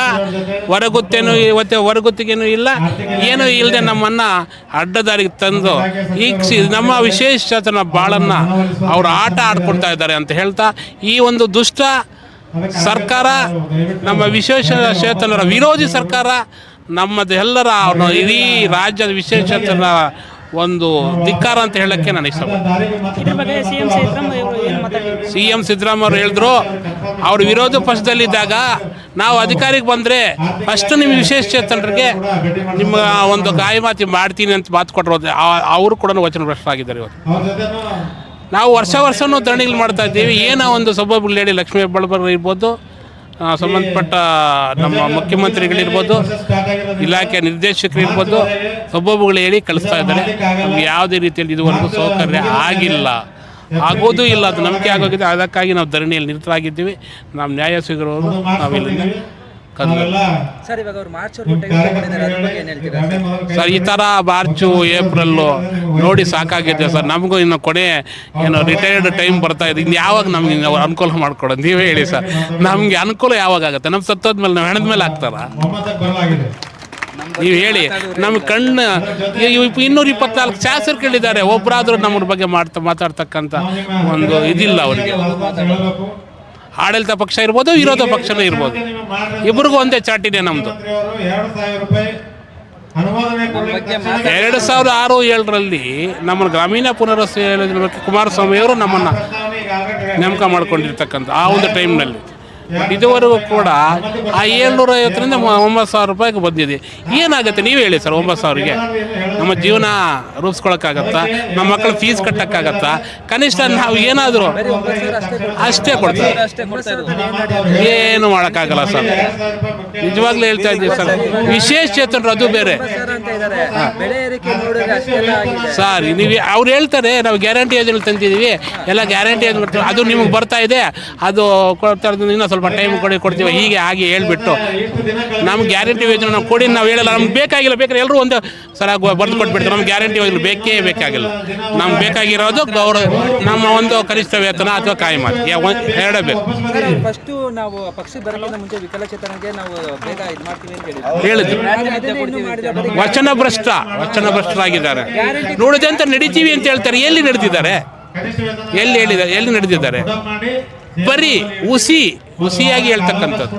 [SPEAKER 11] ಹೊರಗುತ್ತಿಗೆನೂ ಇಲ್ಲ, ಏನೂ ಇಲ್ಲದೆ ನಮ್ಮನ್ನು ಅಡ್ಡದಾರಿಗೆ ತಂದು ಈಗ ನಮ್ಮ ವಿಶೇಷಚೇತನ ಬಾಳನ್ನು ಅವರು ಆಟ ಆಡ್ಕೊಳ್ತಾ ಇದ್ದಾರೆ ಅಂತ ಹೇಳ್ತಾ, ಈ ಒಂದು ದುಷ್ಟ ಸರ್ಕಾರ, ನಮ್ಮ ವಿಶೇಷಚೇತನರ ವಿರೋಧಿ ಸರ್ಕಾರ, ನಮ್ಮದೆಲ್ಲರ ಇಡೀ ರಾಜ್ಯದ ವಿಶೇಷಚೇತನ ಒಂದು ಧಿಕ್ಕಾರ ಅಂತ ಹೇಳಕ್ಕೆ ನಾನು ಇಷ್ಟಪಡ್ತೀನಿ. CM ಸಿದ್ದರಾಮಯ್ಯ ಅವರು ಹೇಳಿದ್ರು, ಅವರು ವಿರೋಧ ಪಕ್ಷದಲ್ಲಿದ್ದಾಗ ನಾವು ಅಧಿಕಾರಿಗೆ ಬಂದರೆ ಫಸ್ಟ್ ನಿಮ್ಮ ವಿಶೇಷಚೇತನರಿಗೆ ನಿಮ್ಮ ಒಂದು ಗಾಯಮಾತಿ ಮಾಡ್ತೀನಿ ಅಂತ ಮಾತು ಕೊಟ್ಟಿರೋದು. ಅವರು ಕೂಡ ವಚನಭ್ರಷ್ಟರಾಗಿದ್ದಾರೆ. ಇವತ್ತು ನಾವು ವರ್ಷನೂ ಧರಣಿಗಳು ಮಾಡ್ತಾ ಇದ್ದೀವಿ. ಏನೋ ಒಂದು ಸಬಬುಗಳು ಹೇಳಿ ಲಕ್ಷ್ಮೀ ಹೆಬ್ಬಾಳ್ಕರ್ ಇರ್ಬೋದು, ಸಂಬಂಧಪಟ್ಟ ನಮ್ಮ ಮುಖ್ಯಮಂತ್ರಿಗಳಿರ್ಬೋದು, ಇಲಾಖೆ ನಿರ್ದೇಶಕರು ಇರ್ಬೋದು, ಸಬಬುಗಳು ಹೇಳಿ ಕಳಿಸ್ತಾ ಇದ್ದಾರೆ. ನಮ್ಗೆ ಯಾವುದೇ ರೀತಿಯಲ್ಲಿ ಇದುವರೆಗೂ ಸೌಕರ್ಯ ಆಗಿಲ್ಲ, ಆಗೋದೂ ಇಲ್ಲ. ಅದು ನಂಬಿಕೆ ಆಗೋಗಿದೆ. ಅದಕ್ಕಾಗಿ ನಾವು ಧರಣಿಯಲ್ಲಿ ನಿರತರಾಗಿದ್ದೀವಿ. ನಾವು ನ್ಯಾಯ ಸಿಗೋರು ನಾವಿಲ್ಲಿಂದ
[SPEAKER 2] ಸರ್, ಇವಾಗ ಅವರು ಮಾರ್ಚ್ವರೆಗೂ ಟೈಮ್ ತಗೊಂಡಿದ್ದಾರೆ, ಅದ್ರ ಬಗ್ಗೆ ಏನು ಹೇಳ್ತೀರಾ
[SPEAKER 11] ಸರ್? ಈ ಥರ ಮಾರ್ಚು ಏಪ್ರಿಲ್ಲು ನೋಡಿ ಸಾಕಾಗಿದೆ ಸರ್. ನಮಗೂ ಇನ್ನು ಕೊನೆ ಏನು ರಿಟೈರ್ಡ್ ಟೈಮ್ ಬರ್ತಾ ಇದೆ. ಇನ್ನು ಯಾವಾಗ ನಮ್ಗೆ ಅನುಕೂಲ ಮಾಡ್ಕೊಡೋದು ನೀವೇ ಹೇಳಿ ಸರ್. ನಮಗೆ ಅನುಕೂಲ ಯಾವಾಗ ಆಗುತ್ತೆ? ನಮ್ಮ ಸತ್ತೋದ್ಮೇಲೆ ನಾವು ಹೆಣದ ಮೇಲೆ ಆಗ್ತಾರ? ನೀವು ಹೇಳಿ. ನಮ್ಮ ಕಣ್ಣು 224 ಶಾಸಕರುಗಳಿದ್ದಾರೆ, ಒಬ್ಬರಾದರೂ ನಮ್ಮ ಬಗ್ಗೆ ಮಾತಾಡ್ತಕ್ಕಂಥ ಒಂದು ಇದಿಲ್ಲ ಅವರಿಗೆ. ಆಡಳಿತ ಪಕ್ಷ ಇರ್ಬೋದು, ವಿರೋಧ ಪಕ್ಷನೂ ಇರ್ಬೋದು, ಇಬ್ಬರಿಗೂ ಒಂದೇ ಚಾಟಿನೇ ನಮ್ಮದು. 2006-07ರಲ್ಲಿ ನಮ್ಮನ್ನು ಗ್ರಾಮೀಣ ಪುನರ್ವಸತಿ ಯೋಜನೆ ಬಗ್ಗೆ ಕುಮಾರಸ್ವಾಮಿಯವರು ನಮ್ಮನ್ನು ನೇಮಕ ಮಾಡ್ಕೊಂಡಿರ್ತಕ್ಕಂಥ ಆ ಒಂದು ಟೈಮ್ನಲ್ಲಿ ಇದುವರೆಗೂ ಕೂಡ ಆ 750ರಿಂದ 9,000 ರೂಪಾಯಿಗೆ ಬಂದಿದೆ. ಏನಾಗುತ್ತೆ ನೀವು ಹೇಳಿ ಸರ್? 9,000ಗೆ ನಮ್ಮ ಜೀವನ ರೂಪಿಸ್ಕೊಳಕ್ಕಾಗತ್ತಾ? ನಮ್ಮ ಮಕ್ಕಳ ಫೀಸ್ ಕಟ್ಟೋಕ್ಕಾಗತ್ತಾ? ಕನಿಷ್ಠ ನಾವು ಏನಾದರೂ ಅಷ್ಟೇ ಕೊಡ್ತಾರೆ, ಏನು ಮಾಡೋಕ್ಕಾಗಲ್ಲ ಸರ್. ನಿಜವಾಗ್ಲೂ ಹೇಳ್ತಾ ಇದ್ದೀವಿ ಸರ್. ವಿಶೇಷಚೇತನರು ಅದು ಬೇರೆ ಸರ್. ನೀವು ಅವ್ರು ಹೇಳ್ತಾರೆ ನಾವು ಗ್ಯಾರಂಟಿ ಯೋಜನೆ ತಂದಿದ್ದೀವಿ, ಎಲ್ಲ ಗ್ಯಾರಂಟಿ ಯೋಜನೆ, ಅದು ನಿಮಗೆ ಬರ್ತಾ ಇದೆ, ಅದು ಕೊಡ್ತಾ ಇರೋದು, ಇನ್ನೂ ಸ್ವಲ್ಪ ಟೈಮ್ ಕೊಡ್ತೀವಿ, ಹೀಗೆ ಹಾಗೆ ಹೇಳ್ಬಿಟ್ಟು ನಮ್ಗೆ ಗ್ಯಾರಂಟಿ ಯೋಜನೆ ನಾವು ಕೊಡಿ, ನಾವು ಹೇಳಲ್ಲ. ನಮ್ಗೆ ಬೇಕಾಗಿಲ್ಲ, ಬೇಕಾದ್ರೆ ಎಲ್ಲರೂ ಒಂದು ಸಲ ಬರೆದು ಕೊಟ್ಬಿಡ್ತಾರೆ. ನಮ್ಗೆ ಗ್ಯಾರಂಟಿ ಯೋಜನೆ ಬೇಕಾಗಿಲ್ಲ. ನಮ್ಗೆ ಬೇಕಾಗಿರೋದು ನಮ್ಮ ಒಂದು ಕನಿಷ್ಠ ವೇತನ ಅಥವಾ ಕಾಯಮಾತಿ, ಎರಡೇ ಬೇಕು.
[SPEAKER 2] ಫಸ್ಟು ನಾವು ಪಕ್ಷಕ್ಕೆ ಬರೋಕ್ಕಿಂತ ಮುಂಚೆ ವಿಕಲಚೇತನರಿಗೆ ನಾವು ಬೇಗ ಇದು ಮಾಡ್ತೀವಿ ಅಂತ
[SPEAKER 11] ಹೇಳಿದ್ವಿ. ವಚನಭ್ರಷ್ಟರಾಗಿದ್ದಾರೆ. ನೋಡಿದಂತ ನಡೀತೀವಿ ಅಂತ ಹೇಳ್ತಾರೆ. ಎಲ್ಲಿ ನಡೆದಿದ್ದಾರೆ? ಎಲ್ಲಿ ನಡೆದಿದ್ದಾರೆ? ಬರೀ ಹುಸಿಯಾಗಿ ಹೇಳ್ತಕ್ಕಂಥದ್ದು.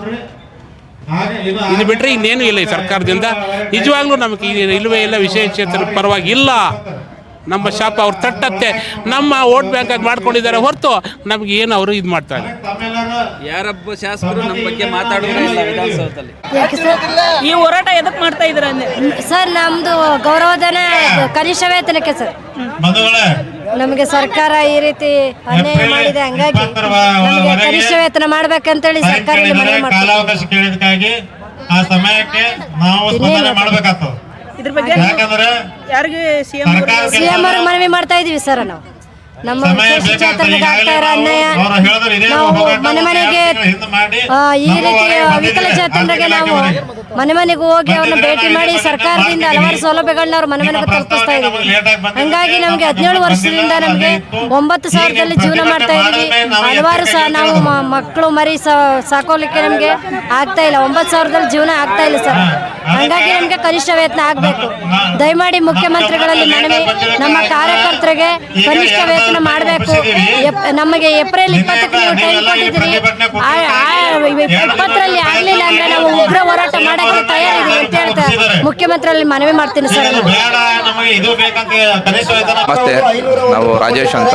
[SPEAKER 11] ಇದು ಬಿಟ್ಟರೆ ಇನ್ನೇನು ಇಲ್ಲ ಈ ಸರ್ಕಾರದಿಂದ. ನಿಜವಾಗ್ಲೂ ನಮಗೆ ಇಲ್ಲವೇ ಇಲ್ಲ. ವಿಶೇಷಚೇತನ ಪರವಾಗಿಲ್ಲ. ನಮ್ಮ ಶಾಪ ಅವ್ರು ತಟ್ಟತ್ತೆ. ನಮ್ಮ ವೋಟ್ ಬ್ಯಾಂಕ್ ಆಗಿ ಮಾಡ್ಕೊಂಡಿದ್ದಾರೆ ಹೊರತು ನಮ್ಗೆ ಏನು ಅವರು ಇದು ಮಾಡ್ತಾರೆ.
[SPEAKER 7] ಯಾರೊಬ್ಬ ಶಾಸಕರು ನಮ್ಮ ಬಗ್ಗೆ ಮಾತಾಡೋದೇ ಇಲ್ಲ ವಿಧಾನಸೌಧದಲ್ಲಿ.
[SPEAKER 9] ಈ ಹೋರಾಟ ಎದಕ್ಕೆ ಮಾಡ್ತಾ ಇದ್ದೀರ
[SPEAKER 12] ಸರ್? ನಮ್ಮದು ಗೌರವಧನ ಕನಿಷ್ಠ ವೇತನಕ್ಕೆ ಸರ್. ನಮಗೆ ಸರ್ಕಾರ ಈ ರೀತಿ ಅನ್ಯಾಯ ಮಾಡಿದೆ, ಹಂಗಾಗಿ ನಮಗೆ ಕನಿಷ್ಠ ವೇತನ ಮಾಡ್ಬೇಕಂತೇಳಿ ಸರ್ಕಾರ CM ಅವ್ರಿಗೆ ಮನವಿ ಮಾಡ್ತಾ ಇದೀವಿ ಸರ್. ನಾವು ನಮ್ಮ ವಿಶೇಷಚೇತನರಿಗೆ ಆಗ್ತಾ ಇರೋ ಅನ್ಯಾಯ, ನಾವು ಮನೆಗೆ ಈ ರೀತಿ ವಿಕಲಚೇತನರಿಗೆ ನಾವು ಮನೆಗೆ ಹೋಗಿ ಅವ್ರನ್ನ ಭೇಟಿ ಮಾಡಿ ಸರ್ಕಾರದಿಂದ ಹಲವಾರು ಸೌಲಭ್ಯಗಳನ್ನ ಅವ್ರ ಮನೆಗೆ ತಲುಪಿಸ್ತಾ ಇದೀವಿ. ಹಂಗಾಗಿ ನಮಗೆ 17 ವರ್ಷದಿಂದ ನಮಗೆ 9,000ದಲ್ಲಿ ಜೀವನ ಮಾಡ್ತಾ ಇದೀವಿ. ಹಲವಾರು ನಾವು ಮಕ್ಕಳು ಮರಿ ಸಾಕೋಲಿಕ್ಕೆ ನಮಗೆ ಆಗ್ತಾ ಇಲ್ಲ. 9,000ದಲ್ಲಿ ಜೀವನ ಆಗ್ತಾ ಇಲ್ಲ ಸರ್. ಹಂಗಾಗಿ ನಮಗೆ ಕನಿಷ್ಠ ವೇತನ ಆಗಬೇಕು. ದಯಮಾಡಿ ಮುಖ್ಯಮಂತ್ರಿಗಳಲ್ಲಿ ಮನವಿ, ನಮ್ಮ ಕಾರ್ಯಕರ್ತರಿಗೆ ಕನಿಷ್ಠ ವೇತನ ಮಾಡಬೇಕು. ನಮಗೆ ಏಪ್ರಿಲ್ 20ಕ್ಕೆ ನೀವು ಟೈಮ್ ಕೊಟ್ಟಿದ್ದೀರಿ. 20ರಲ್ಲಿ ಆಗಲಿಲ್ಲ ಅಂದರೆ ನಾವು ಉಗ್ರ ಹೋರಾಟ ಮಾಡೋಕ್ಕೆ ತಯಾರಿದ್ದೀವಿ ಅಂತ ಹೇಳ್ತಾ ಮುಖ್ಯಮಂತ್ರಿಯಲ್ಲಿ ಮನವಿ ಮಾಡ್ತೀನಿ ಸರ್.
[SPEAKER 13] ನಮಸ್ತೆ, ನಾವು ರಾಜೇಶ್ ಅಂತ,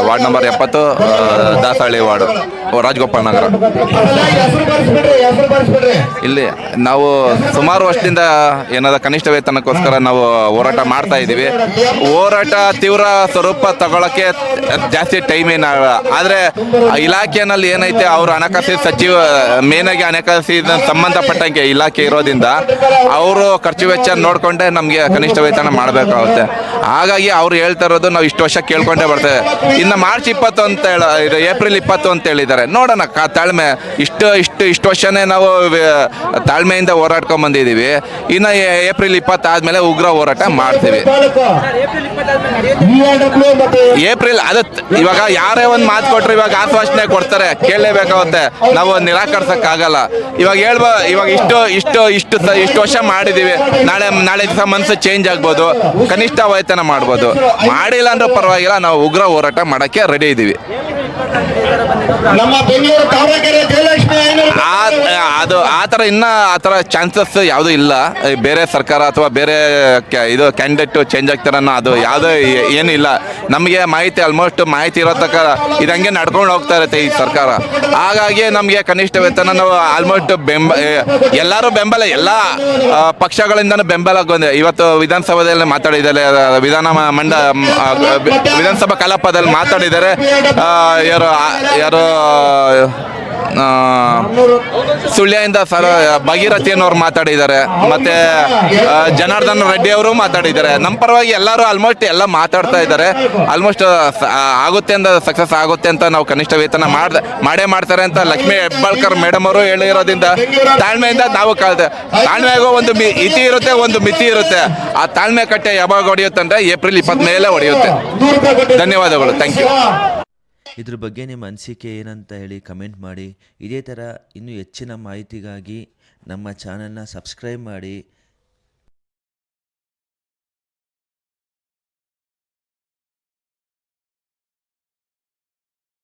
[SPEAKER 13] ward number 70, Dasahalli ward, Rajagopal Nagar. ಇಲ್ಲಿ ನಾವು ಸುಮಾರು ವರ್ಷದಿಂದ ಏನಾದ ಕನಿಷ್ಠ ವೇತನಕ್ಕೋಸ್ಕರ ನಾವು ಹೋರಾಟ ಮಾಡ್ತಾ ಇದ್ದೀವಿ. ಹೋರಾಟ ತೀವ್ರ ಸ್ವರೂಪ ತಗೊಳ್ಳೋಕ್ಕೆ ಜಾಸ್ತಿ ಟೈಮ್ ಏನು ಆದರೆ ಇಲಾಖೆಯಲ್ಲಿ ಏನೈತೆ ಅವರು ಹಣಕಾಸು ಸಚಿವ ಮೇನಾಗಿ ಹಣಕಾಸಿನ ಸಂಬಂಧಪಟ್ಟಂಗೆ ಇಲಾಖೆ ಇರೋದ್ರಿಂದ ಅವರು ಖರ್ಚು ವೆಚ್ಚ ನೋಡಿಕೊಂಡೇ ನಮಗೆ ಕನಿಷ್ಠ ವೇತನ ಮಾಡಬೇಕಾಗುತ್ತೆ. ಹಾಗಾಗಿ ಅವ್ರು ಹೇಳ್ತಾ ಇರೋದು ನಾವು ಇಷ್ಟು ವರ್ಷ ಕೇಳ್ಕೊಂಡೇ ಬರ್ತೇವೆ. ಇನ್ನು ಮಾರ್ಚ್ 20 ಅಂತ ಇದು ಏಪ್ರಿಲ್ 20 ಅಂತ ಹೇಳಿದ್ದಾರೆ. ನೋಡೋಣ ತಾಳ್ಮೆ ಇಷ್ಟು ವರ್ಷನೇ ನಾವು ತಾಳ್ಮೆಯಿಂದ ಹೋರಾಡ್ಕೊಂಡ್ ಬಂದಿದ್ದೀವಿ. ಇನ್ನು ಏಪ್ರಿಲ್ 20 ಆದಮೇಲೆ ಉಗ್ರ ಹೋರಾಟ ಮಾಡ್ತೀವಿ. ಏಪ್ರಿಲ್ ಅದು ಇವಾಗ ಯಾರೇ ಒಂದು ಮಾತು ಕೊಟ್ಟರು ಇವಾಗ ಆಶ್ವಾಸನೆ ಕೊಡ್ತಾರೆ, ಕೇಳಲೇಬೇಕಾಗುತ್ತೆ. ನಾವು ನಿರಾಕರಿಸೋಕ್ಕಾಗಲ್ಲ. ಇವಾಗ ಇವಾಗ ಇಷ್ಟು ವರ್ಷ ಮಾಡಿದ್ದೀವಿ, ನಾಳೆ ದಿವಸ ಮನಸ್ಸು ಚೇಂಜ್ ಆಗ್ಬೋದು, ಕನಿಷ್ಠ ವೇತನ ಮಾಡ್ಬೋದು. ಮಾಡಿಲ್ಲ ಅಂದ್ರೆ ಪರವಾಗಿಲ್ಲ, ನಾವು ಉಗ್ರ ಹೋರಾಟ ಮಾಡೋಕ್ಕೆ ರೆಡಿ ಇದ್ದೀವಿ. ಅದು ಆ ಥರ ಚಾನ್ಸಸ್ ಯಾವುದೂ ಇಲ್ಲ. ಬೇರೆ ಸರ್ಕಾರ ಅಥವಾ ಬೇರೆ ಇದು ಕ್ಯಾಂಡಿಡೇಟ್ ಚೇಂಜ್ ಆಗ್ತಾರನ್ನೋ ಅದು ಯಾವುದೋ ಏನೂ ಇಲ್ಲ. ನಮಗೆ ಆಲ್ಮೋಸ್ಟ್ ಮಾಹಿತಿ ಇರೋ ತನಕ ಇದಂಗೆ ನಡ್ಕೊಂಡು ಹೋಗ್ತಾ ಇರುತ್ತೆ ಈ ಸರ್ಕಾರ. ಹಾಗಾಗಿ ನಮಗೆ ಕನಿಷ್ಠ ವೇತನ ನಾವು ಆಲ್ಮೋಸ್ಟ್ ಎಲ್ಲರೂ ಬೆಂಬಲ, ಎಲ್ಲ ಪಕ್ಷಗಳಿಂದನೂ ಬೆಂಬಲ ಬಂದಿದೆ. ಇವತ್ತು ವಿಧಾನಸಭೆಯಲ್ಲಿ ಮಾತಾಡಿದ್ದಾರೆ, ವಿಧಾನಸಭಾ ಕಲಾಪದಲ್ಲಿ ಮಾತಾಡಿದ್ದಾರೆ. ಯಾರು ಸುಳ್ಯದಿಂದ ಭಗೀರಥಿ ಅನ್ನೋರು ಮಾತಾಡಿದ್ದಾರೆ, ಮತ್ತೆ ಜನಾರ್ದನ್ ರೆಡ್ಡಿ ಅವರು ಮಾತಾಡಿದ್ದಾರೆ. ನಮ್ಮ ಪರವಾಗಿ ಎಲ್ಲರೂ ಆಲ್ಮೋಸ್ಟ್ ಎಲ್ಲ ಮಾತಾಡ್ತಾ ಇದ್ದಾರೆ. ಆಲ್ಮೋಸ್ಟ್ ಆಗುತ್ತೆ ಅಂತ, ಸಕ್ಸಸ್ ಆಗುತ್ತೆ ಅಂತ, ನಾವು ಕನಿಷ್ಠ ವೇತನ ಮಾಡೇ ಮಾಡ್ತಾರೆ ಅಂತ ಲಕ್ಷ್ಮೀ ಹೆಬ್ಬಾಳ್ಕರ್ ಮೇಡಮ್ ಅವರು ಹೇಳಿರೋದ್ರಿಂದ ತಾಳ್ಮೆಯಿಂದ ನಾವು ತಾಳ್ಮೆಗೂ ಒಂದು ಇತಿ ಇರುತ್ತೆ, ಒಂದು ಮಿತಿ ಇರುತ್ತೆ. ಆ ತಾಳ್ಮೆ ಕಟ್ಟೆ ಯಾವಾಗ ಹೊಡೆಯುತ್ತೆ ಅಂದರೆ ಏಪ್ರಿಲ್ 20 ಮೇಲೆ ಹೊಡೆಯುತ್ತೆ. ಧನ್ಯವಾದಗಳು, ಥ್ಯಾಂಕ್ ಯು.
[SPEAKER 5] ಇದ್ರ ಬಗ್ಗೆ ನಿಮ್ಮ ಅನಿಸಿಕೆ ಏನಂತ ಹೇಳಿ ಕಮೆಂಟ್ ಮಾಡಿ. ಇದೇ ಥರ ಇನ್ನೂ ಹೆಚ್ಚಿನ ಮಾಹಿತಿಗಾಗಿ ನಮ್ಮ ಚಾನಲ್ನ ಸಬ್ಸ್ಕ್ರೈಬ್ ಮಾಡಿ.